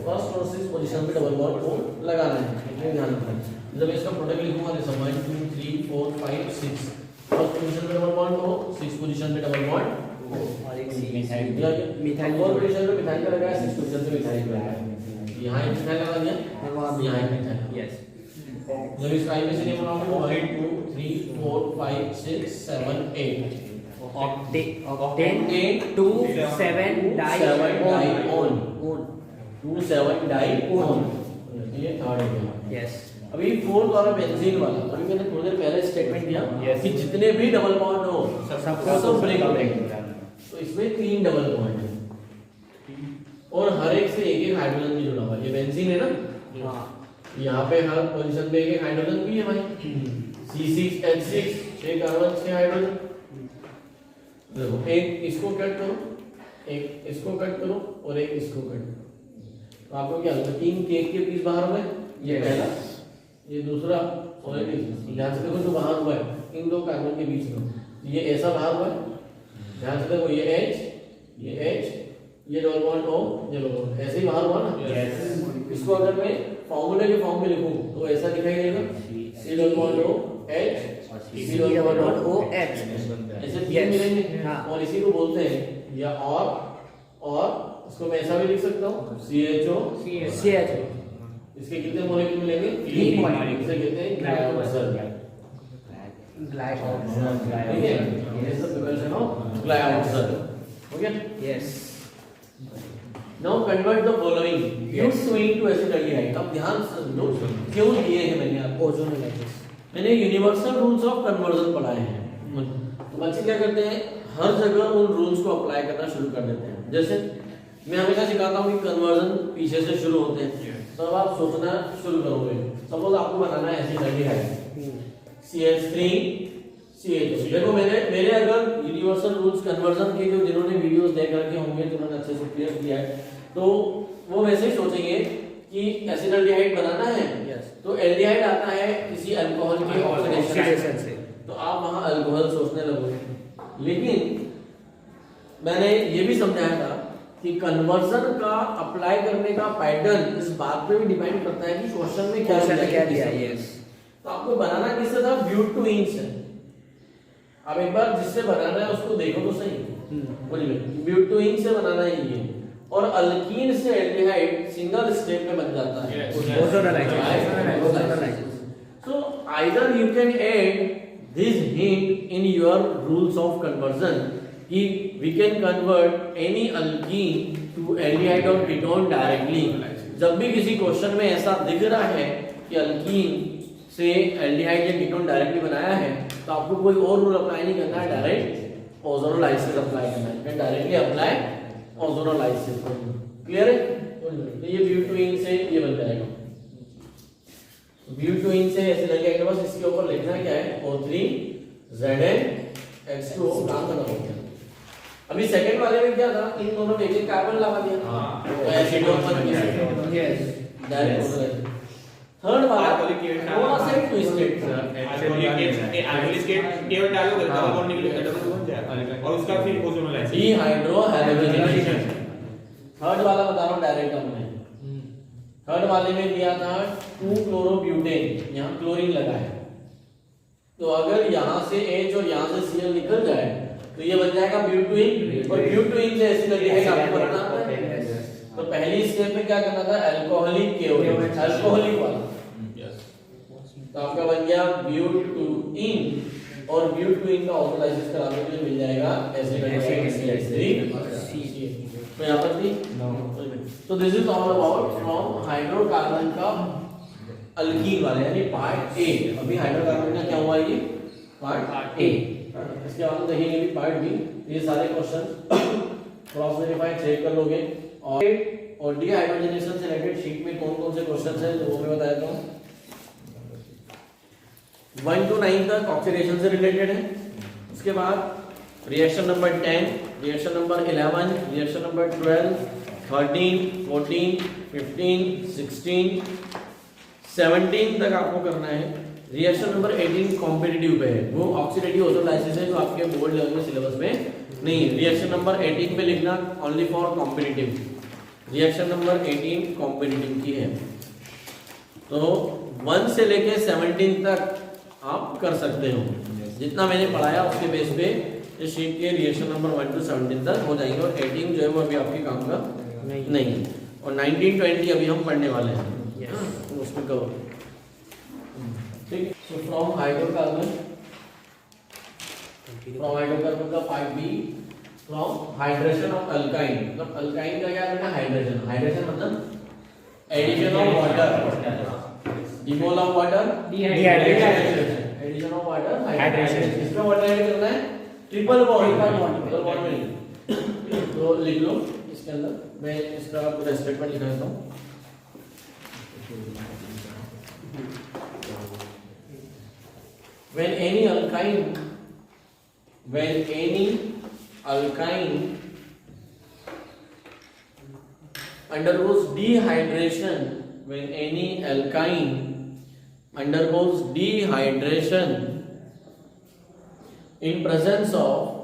फर्स्ट और सिक्स पोजीशन पे डबल बॉन्ड को लगाना है, इतना ध्यान रखना है। जब इसका प्रोडक्ट लिखूंगा जैसे 1 2 3 4 5 6, फर्स्ट पोजीशन पे डबल बॉन्ड हो, सिक्स पोजीशन पे डबल बॉन्ड और एक मिथाइल, मिथाइल फोर पोजीशन पे मिथाइल का लगाया, सिक्स पोजीशन पे मिथाइल का लगाया, यहाँ एक मिथाइल लगा दिया, यहाँ एक मिथाइल। यस, जब इसका आईपीसी नहीं बनाओगे तो 1 2 3 4 5 6 7 8 octane 2,7 dione 2,7 dione, ये थर्ड हो गया। यस, अभी फोर्थ वाला बेंजीन वाला, अभी मैंने थोड़ी देर पहले स्टेटमेंट दिया कि जितने भी डबल बॉन्ड हो सबको ब्रेक करेंगे, तो इसमें 3 डबल बॉन्ड है और हर एक से एक एक हाइड्रोजन भी जुड़ा हुआ है। ये बेंजीन है ना, हाँ यहाँ पे हर पोजीशन पे एक हाइड्रोजन भी है भाई, C6H6 6 कार्बन 6 हाइड्रोजन। देखो एक इसको कट करो, एक इसको कट करो और एक इसको कट करो, तो आपको क्या होगा, 3 केक के पीस बाहर हुए, ये पहला, ये दूसरा और ये तीसरा। ध्यान से देखो जो बाहर हुआ है इन दो कार्बन के बीच में, ये ऐसा बाहर हुआ है, ध्यान से देखो ये H, ये डबल बॉन्ड O, ये डबल बॉन्ड, ऐसे ही बाहर हुआ ना। इसको अगर मैं फॉर्मूले के फॉर्म में लिखूं तो ऐसा दिखाई देगा, C double bond O H, C double bond O H, ऐसे तीन मिलेंगे। और इसी को बोलते हैं या और इसको मैं ऐसा भी लिख सकता हूँ CHO, इसके कितने मॉलिक्यूल मिलेंगे, 3 मॉलिक्यूल, इसे कहते हैं ग्लाइकोजल। ठीक है, ये सब प्रिपरेशन ऑफ ग्लाइकोजल हो गया। Yes now convert the following butane two acetaldehyde. अब ध्यान से लो क्यों दिए हैं मैंने आपको, ओजोनोलाइसिस मैंने यूनिवर्सल रूल्स ऑफ कन्वर्जन पढ़ाए हैं। तो बच्चे क्या करते हैं, हर जगह उन रूल्स को अप्लाई करना शुरू कर देते हैं। जैसे मैं हमेशा सिखाता हूँ कि कन्वर्जन पीछे से शुरू होते हैं, तब आप सोचना शुरू करोगे। सपोज आपको बनाना है एसिटाल्डिहाइड CH3 CH। देखो मेरे अगर यूनिवर्सल रूल्स कन्वर्जन के जो जिन्होंने वीडियोस देख रखे होंगे, जिन्होंने अच्छे से क्लियर किया है, तो वो वैसे ही सोचेंगे कि एसिटाल्डिहाइड बनाना है, तो एल्डिहाइड आता है किसी अल्कोहल के ऑक्सीडेशन से, तो आप वहां अल्कोहल सोचने लगोगे। लेकिन मैंने ये भी समझाया था कि कन्वर्जन का अप्लाई करने का पैटर्न इस बात पे भी डिपेंड करता है कि क्वेश्चन में क्या दिया है। तो आपको बनाना किससे था, ब्यूटेन से। अब एक बार जिससे बनाना है उसको देखो तो सही, बोलिए ब्यूटेन से बनाना है ये, और अल्कीन से एल्डिहाइड सिंगल स्टेप में बन जाता है ozonolysis. So either you can add this hint in your rules of conversion कि we can convert any alkene to aldehyde और कीटोन डायरेक्टली। जब भी किसी क्वेश्चन में ऐसा दिख रहा है कि अल्कीन से एल्डिहाइड या कीटोन डायरेक्टली बनाया है, तो आपको कोई और रूल अप्लाई नहीं करना है, डायरेक्ट ओजोनोलाइसिस अप्लाई करना है। Can directly apply ozonolysis. Clear है? तो ये ब्यूटेन से ये बन जाएगा, ब्यूटेन से ऐसे लग जाएगा। बस इसके ऊपर लिखना क्या है, O3Zn H2O, काम खत्म हो गया। अभी सेकंड वाले में क्या था, इन दोनों में एक कार्बन लगा दिया, तो एसिडोन बन गया, डायरेक्ट ओजोनोलाइसिस। थर्ड वाला थोड़ा सा ट्विस्टेड था, एल्कोहलिक केवल डालोगे डबल बॉन्ड निकलेगा, डबल बॉन्ड जाएगा और उसका फिर ओजोनोलाइसिस डीहाइड्रोहैलोजेनेशन। थर्ड वाला बता रहा हूं डायरेक्ट हमने। थर्ड वाले में दिया था 2-क्लोरोब्यूटेन, यहां क्लोरीन लगा है, तो अगर यहां से H और यहां से Cl निकल जाए तो ये बन जाएगा ब्यूटेन, और ब्यूटेन से एसिटाल्डिहाइड आपको बनाना है। तो पहली स्टेप में क्या करना था, अल्कोहलिक केओएच, अल्कोहलिक वाला, तो आपका बन गया ब्यूटेन, और ब्यूटेन का ऑक्सीडाइजेशन कराने के लिए मिल जाएगा एसिटाल्डिहाइड। तो यहाँ पर थी। तो this is all about from hydrocarbon का अल्कीन वाले, यानी पार्ट ए। अभी हाइड्रोकार्बन का क्या हुआ, ये पार्ट ए। इसके बाद हम देखेंगे भी पार्ट बी। ये सारे क्वेश्चन क्रॉस वेरीफाई चेक कर लोगे, और डीहाइड्रोजनेशन से रिलेटेड शीट में कौन-कौन से क्वेश्चंस हैं वो मैं बता देता हूं। 1 to 9 तक ऑक्सीडेशन से रिलेटेड है। उसके बाद reaction number 10, reaction number 11, reaction number 12, 13, 14, 15, 16, 17 तक आपको करना है। रिएक्शन नंबर 18 कॉम्पिटिटिव पे है, वो ऑक्सीडेटिव ओजोनोलाइसिस है जो आपके बोर्ड लेवल में सिलेबस में नहीं है। रिएक्शन नंबर 18 पे लिखना only for competitive, reaction number 18 competitive की है। तो 1 से लेके 17 तक आप कर सकते हो, जितना मैंने पढ़ाया उसके बेस पे इस शीट के रिएक्शन नंबर 1 to 17 तक हो जाएंगे, और 18 जो है वो अभी आपके काम का नहीं है, और 19, 20 अभी हम पढ़ने वाले हैं, उसमें कवर। ठीक, सो फ्रॉम हाइड्रोकार्बन का part B, from hydration of alkyne. मतलब अल्काइन का क्या करना है, हाइड्रेशन। हाइड्रेशन मतलब एडिशन ऑफ वाटर, डिमोल of water, dehydration, addition of water, hydration. इसका वाटर ऐड करना है ट्रिपल बॉन्ड, डबल बॉन्ड में नहीं। तो लिख लो इसके अंदर, मैं इसका पूरा स्टेटमेंट लिखा देता हूं। when any alkyne undergoes dehydration, when any alkyne undergoes dehydration in presence of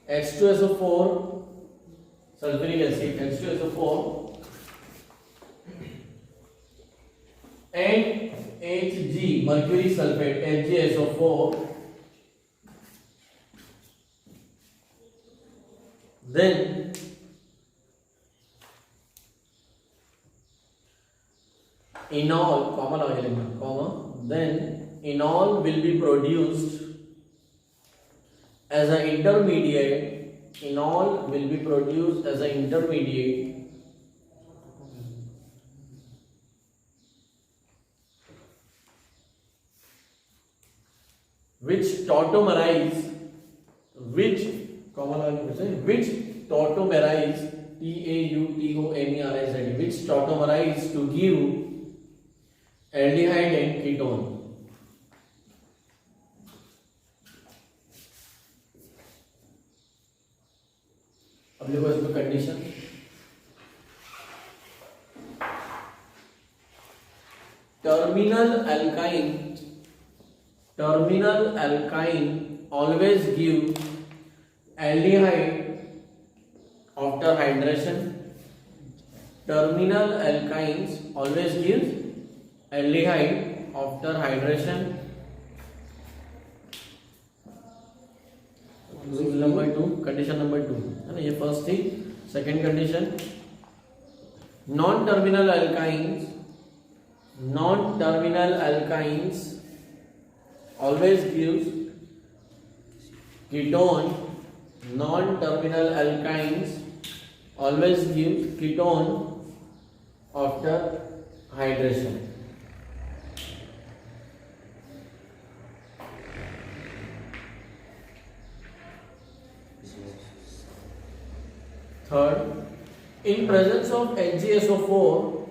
H2SO4 sulfuric acid, H2SO4 and Hg mercury sulfate, HgSO4, then enol, then enol will be produced as an intermediate. Enol will be produced as an intermediate which tautomerize TAUTOMERIZE, which tautomerize to give aldehyde and ketone. अब देखो इसमें condition, terminal alkyne always give aldehyde after hydration. Terminal alkynes always give aldehyde after hydration. Number 2, condition number 2 है ना, ये first थी. Second condition, non-terminal alkynes always gives ketone. Non-terminal alkynes always gives ketone after hydration. Third, in presence of HgSO4,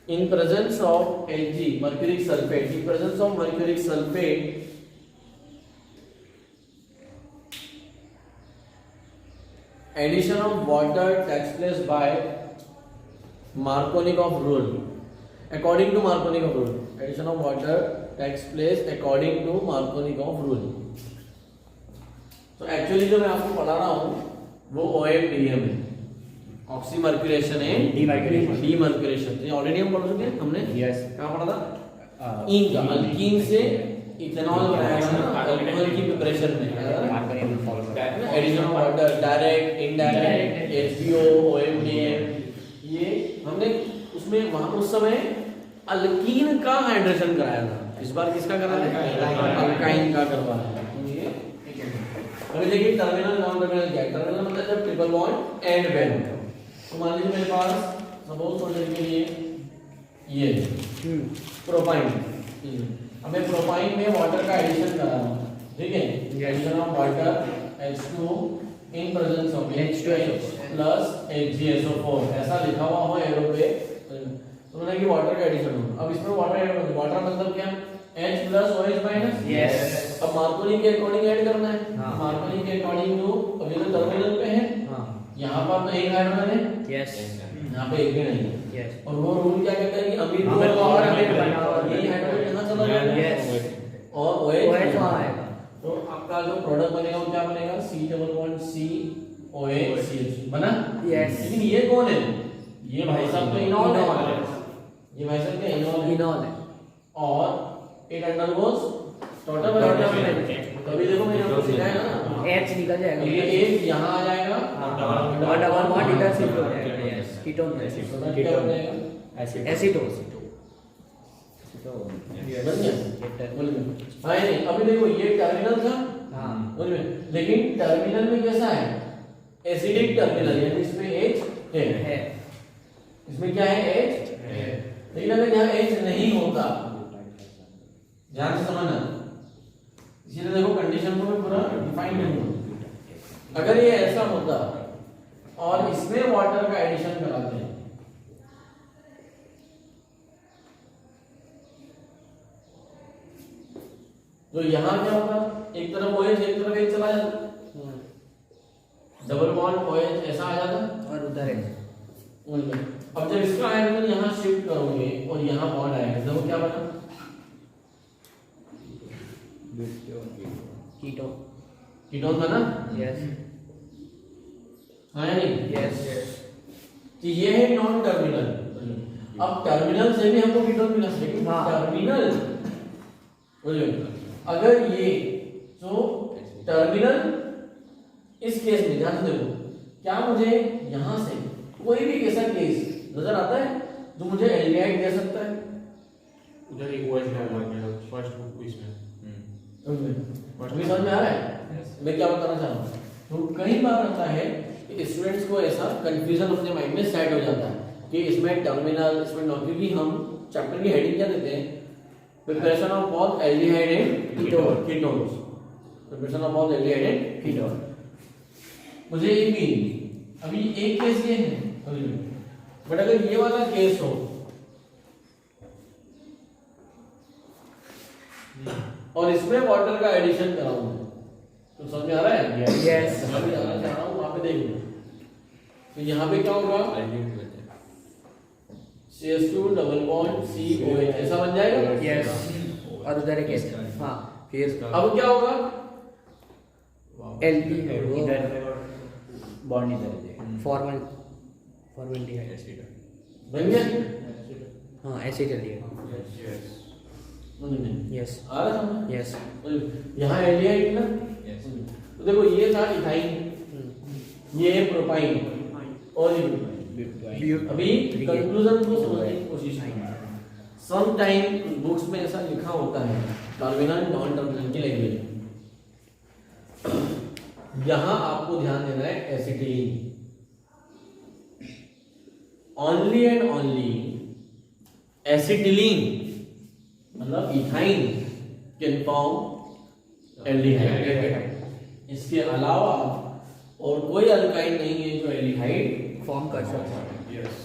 in presence of Hg mercuric sulfate, in presence of mercuric sulfate, addition of water takes place by Markovnikov rule. According to Markovnikov rule, addition of water takes place according to Markovnikov rule. So actually जो मैं आपको पढ़ा रहा हूँ वो OMDM है, oxymercuration and demercuration. तो already हम पढ़ चुके हैं, हमने कहाँ पढ़ा था? इन का अल्कीन से इथेनॉल बनाया था अल्कोहल की प्रिपरेशन में. Addition of water, direct, indirect, HBO, OMDM, ये हमने उसमें वहां उस समय अल्कीन का हाइड्रेशन कराया था. इस बार किसका कराया है? अल्काइन का करवाया है. अभी देखिए टर्मिनल नॉन टर्मिनल क्या है. टर्मिनल मतलब जब ट्रिपल बॉन्ड एंड वेल. तो मान लीजिए मेरे पास सपोज थोड़ी के लिए ये प्रोपाइन, अब मैं प्रोपाइन में वाटर का एडिशन कर रहा हूँ, ठीक है. Addition of water H2 in presence of H2H plus HgSO4 ऐसा लिखा हुआ हो एरो पे, तो मैंने कि वाटर का एडिशन हो. अब इसमें वाटर ऐड कर दो. वाटर मतलब क्या? H plus OH minus. Yes. अब मार्कोनी के अकॉर्डिंग ऐड करना है. मार्कोनी के अकॉर्डिंग टू, अभी तो टर्मिनल पे है, यहाँ पर तो एक हाइड्रोजन है. यस. यहाँ पे एक भी नहीं है. यस. और वो रूल क्या कहता है कि अमीर और अमीर बनाओ, ये हाइड्रोजन यहाँ चला जाएगा. यस. और OH वहाँ आएगा. तो आपका जो प्रोडक्ट बनेगा वो क्या बनेगा? C=COH बना. यस. लेकिन ये कौन है? ये भाई साहब तो इनॉल है. ये भाई साहब क्या इनॉल है. और इट अंडरगोस टॉटोमेराइजेशन. तभी देखो मैंने आपको सिखाया ना, H निकल जाएगा, ये H यहाँ आ जाएगा और डबल बॉन्ड इधर शिफ्ट हो जाएगा. यस. कीटोन में शिफ्ट हो जाएगा. एसिटोन बन गया. हाँ नहीं, अभी देखो ये टर्मिनल था. हाँ. लेकिन टर्मिनल में कैसा है? एसिडिक टर्मिनल, यानी इसमें H है. इसमें क्या है? H है. लेकिन अगर यहाँ H नहीं होता, ध्यान से समझना. इसीलिए देखो कंडीशन को मैं पूरा डिफाइन करूंगा. अगर ये ऐसा होता और इसमें वाटर का एडिशन कराते हैं, तो यहां क्या होगा, एक तरफ OH एक तरफ H चला जाता, डबल बॉन्ड OH ऐसा आ जाता और उधर है। अब जब इसका आयतन यहाँ शिफ्ट करोगे और यहाँ बॉन्ड आएगा तो वो क्या बना, कीटोन। कीटोन बना। यस हाँ या नहीं, यस। तो ये है नॉन टर्मिनल। अब टर्मिनल से भी हमको कीटोन मिला, लेकिन हाँ। टर्मिनल अगर ये तो टर्मिनल इस केस में ध्यान से देखो, क्या मुझे यहां से कोई भी ऐसा केस नजर आता है जो मुझे एल्डिहाइड दे सकता है? उधर एक OH लगा हुआ है फर्स्ट बुक इसमें। अभी समझ में आ रहा है मैं क्या बताना चाह रहा हूँ? तो कई बार होता है कि स्टूडेंट्स को ऐसा कंफ्यूजन अपने माइंड में सेट हो जाता है कि इसमें टर्मिनल, इसमें नॉन, क्योंकि हम चैप्टर की हेडिंग क्या देते हैं, preparation of both aldehyde and ketones, preparation of both aldehyde and ketone. मुझे ये भी अभी एक केस ये है, बट अगर ये वाला केस हो और इसमें वाटर का एडिशन कराऊं तो समझ में आ रहा है? Yes. समझ में आना चाह रहा हूं, वहां पे देख लो। तो यहाँ पे क्या होगा, CH2 डबल बॉन्ड COH ऐसा बन जाएगा। यस और उधर एक एस। हाँ फिर अब क्या होगा, एल्डी इधर बॉन्ड इधर है, फॉर्मल्डिहाइड बन गया। हाँ एसिड एल्डिहाइड। यस आ रहा समझ? यस यहाँ एल्डिहाइड ना, तो देखो ये था इथाइन, ये है प्रोपाइन और ये ब्यूटाइन। अभी कंक्लूजन को समझने की कोशिश करें। सम टाइम बुक्स में ऐसा लिखा होता है टर्मिनल नॉन टर्मिनल की लैंग्वेज, यहां आपको ध्यान देना है acetylene, only and only acetylene मतलब इथाइन कैन फॉर्म एल्डिहाइड। इसके अलावा और कोई अल्काइन नहीं है जो एल्डिहाइड फॉर्म कर सकता है। यस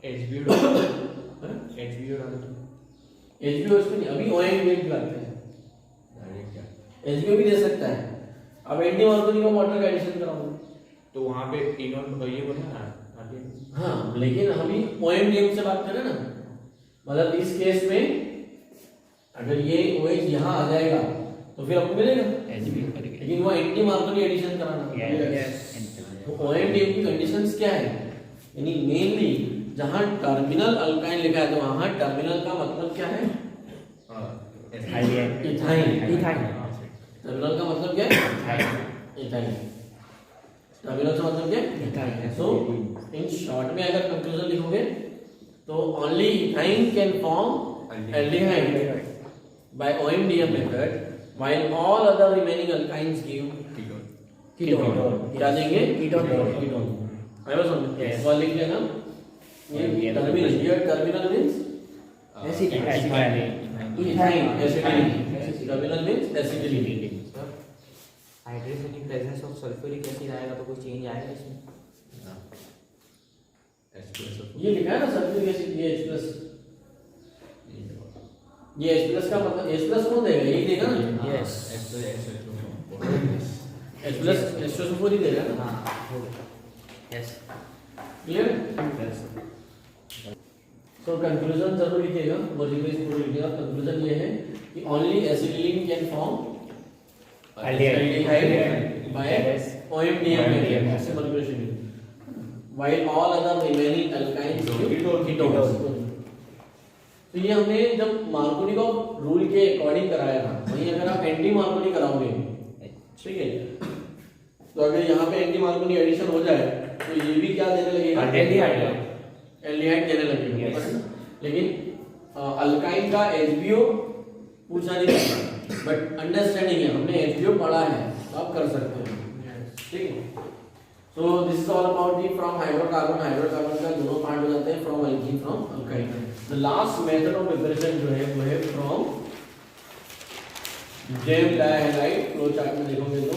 HBO डालो HBO इसमें नहीं, अभी OMDM लाते हैं, HBO भी दे सकता है। अब एंटी मार्कोनी का वाटर का एडिशन कराऊंगा तो वहां पे इनोन ये बोला ना आगे। हाँ, लेकिन अभी OMDM से बात करें ना, मतलब इस केस में अगर ये OH यहाँ आ जाएगा तो फिर आपको मिलेगा, लेकिन वो एंटी मार्कोनी एडिशन कराना है। तो OMDM की कंडीशंस क्या है, यानी मेनली जहाँ टर्मिनल अल्काइन लिखा है तो वहाँ टर्मिनल का मतलब क्या है, इथाइन। टर्मिनल का मतलब क्या है, इथाइन। टर्मिनल का मतलब क्या है, इथाइन। सो इन शॉर्ट में अगर कंक्लूजन लिखोगे तो only ethyne can form aldehyde by OMDM method while all other remaining alkynes give ketone। क्या देंगे, कीटोन। आई वाज समझ में सवाल लिख लेना, ये टर्मिनल, ये terminal means acetylene, ethyne acetylene, terminal means acetylene. Hydrogen in presence of sulphuric acid आएगा तो कोई चेंज आएगा इसमें? ये लिखा है ना सल्फ्यूरिक एसिड, ये H+, ये H+ का मतलब H+ कौन देगा, यही देगा ना। यस H+SO4 ही देगा ना। हाँ यस क्लियर? सो कंक्लूजन जरूर लिखिएगा, मल्टीपल पूरा लिखिएगा। कंक्लूजन ये है कि only acetylene can form aldehyde by OMDM method, simple multiplication, while all other remaining alkynes give ketones. तो ये हमने जब मार्कोनी को रूल के अकॉर्डिंग कराया था, वहीं अगर आप एंटी मार्कोनी कराओगे, ठीक है, तो अगर यहाँ पे एंटी मार्कोनी एडिशन हो जाए तो ये भी क्या देने लगेगा, एल्डिहाइड देने लगेगा। लेकिन अल्काइन का HBO पूछा नहीं जाता, बट अंडरस्टैंडिंग है, हमने HBO पढ़ा है, आप कर सकते हैं, ठीक है। So this is all about the from hydrocarbon. Hydrocarbon का दोनों पार्ट हो जाते हैं, from alkyne, from alkyne. The last method of preparation जो है वो है फ्रॉम जेम डाइहाइड। फ्लो चार्ट में देखोगे तो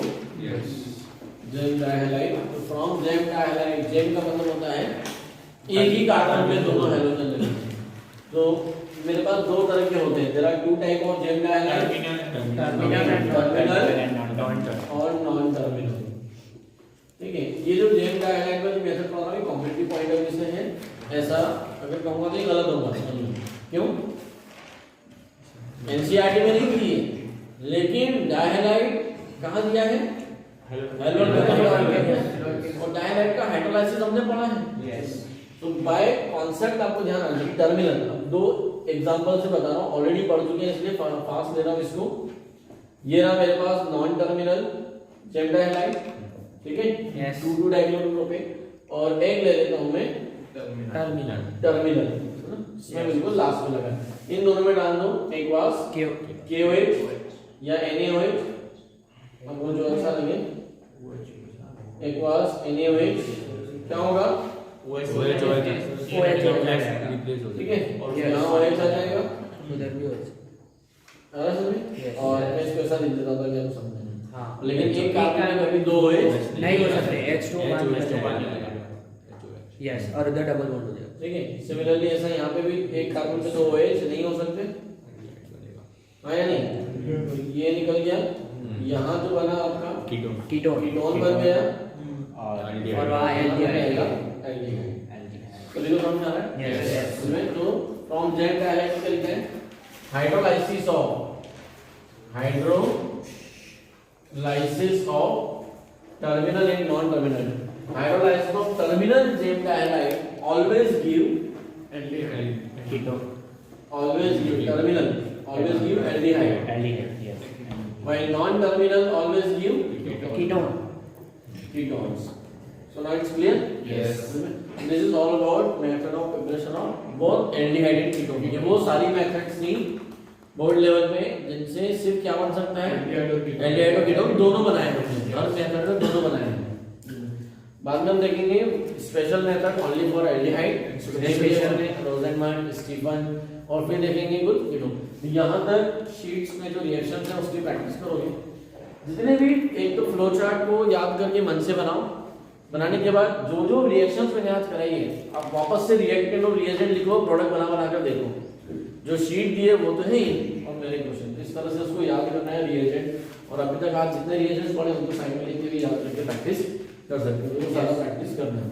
जेम डाइहैलाइड। तो फ्रॉम जेम डाइहैलाइड, जेम का मतलब होता है एक ही कार्बन में दोनों हाइड्रोजन लगे। तो मेरे पास दो तरह के होते हैं, there are two type of gem dihalide, terminal और नॉन टर्मिनल। ठीक है, ये जो जेम डाइहैलाइड का जो मेथड पढ़ा रहा हूं कॉम्पिटिटिव पॉइंट ऑफ व्यू से है, ऐसा अगर कहूंगा तो ये गलत होगा। क्यों? एनसीईआरटी में नहीं दी है, लेकिन डाइहैलाइड कहां दिया है? हेलोन में और डाइहैलाइड का हाइड्रोलाइसिस हमने पढ़ा है। तो बाय कांसेप्ट आपको ध्यान रखना है। टर्मिनल, अब दो एग्जांपल से बता रहा हूं, ऑलरेडी पढ़ चुके हैं इसलिए फास्ट ले रहा हूं इसको। ये रहा मेरे पास नॉन टर्मिनल जेम डाइहैलाइड, ठीक है, Yes. 2 डाइक्लोरोप्रोपेन, और एक ले लेता हूं मैं टर्मिनल, इसमें बिल्कुल लास्ट में लगा। इन दोनों में डाल दो एक्वास KOH या NaOH, अब वो जो अच्छा लगे, एक्वास NaOH क्या होगा? OH ठीक है, और यहाँ OH आ जाएगा, उधर भी हो आ रहा समझ? Yes. और मैं इसको ऐसा लिख देता था कि आप समझें। हाँ, लेकिन एक कार्बन में कभी दो OH नहीं हो सकते, H2 H2 यस, और उधर डबल बॉन्ड हो जाएगा। ठीक है, सिमिलरली ऐसा यहाँ पे भी एक कार्बन पे दो OH नहीं हो सकते, हाँ या नहीं? तो ये निकल गया, यहाँ जो बना आपका कीटोन कीटोन बन गया, और वहाँ एल्डिहाइड तो देखो समझ आ रहा है? Yes. इसमें तो फ्रॉम जेम डाइहैलाइड क्या लिखा है? Hydrolysis of terminal and non terminal. Hydrolysis of terminal jem dihalide always give terminal always give aldehyde, while non-terminal always give ketones. So now it's clear? Yes. This is all about method of preparation of both aldehyde and ketone. ये वो सारी methods थी board level पे जिनसे सिर्फ क्या बन सकता है? aldehyde और ketone दोनों बनाए होते हैं, हर मेथड में दोनों बनाए हैं। बाद में हम देखेंगे special method only for aldehyde, special में रोजेनबर्ग, स्टीफन, और फिर देखेंगे कुछ कीटोन। यहाँ तक शीट्स में जो रिएक्शंस हैं उसकी प्रैक्टिस करोगे। जितने भी एक तो फ्लो चार्ट को याद करके मन से बनाओ, बनाने के बाद जो जो रिएक्शंस मैंने आज कराई है आप वापस से रिएक्टेंट और रिएजेंट लिखो, प्रोडक्ट बना कर देखो, जो शीट दी है वो तो है ही, और मेरे क्वेश्चन इस तरह से उसको याद करना है रिएजेंट। और अभी तक आज जितने रिएजेंट्स पढ़े उनको साइड में लिख के भी याद करके प्रैक्टिस कर सकते हो, तो सारा प्रैक्टिस करना है।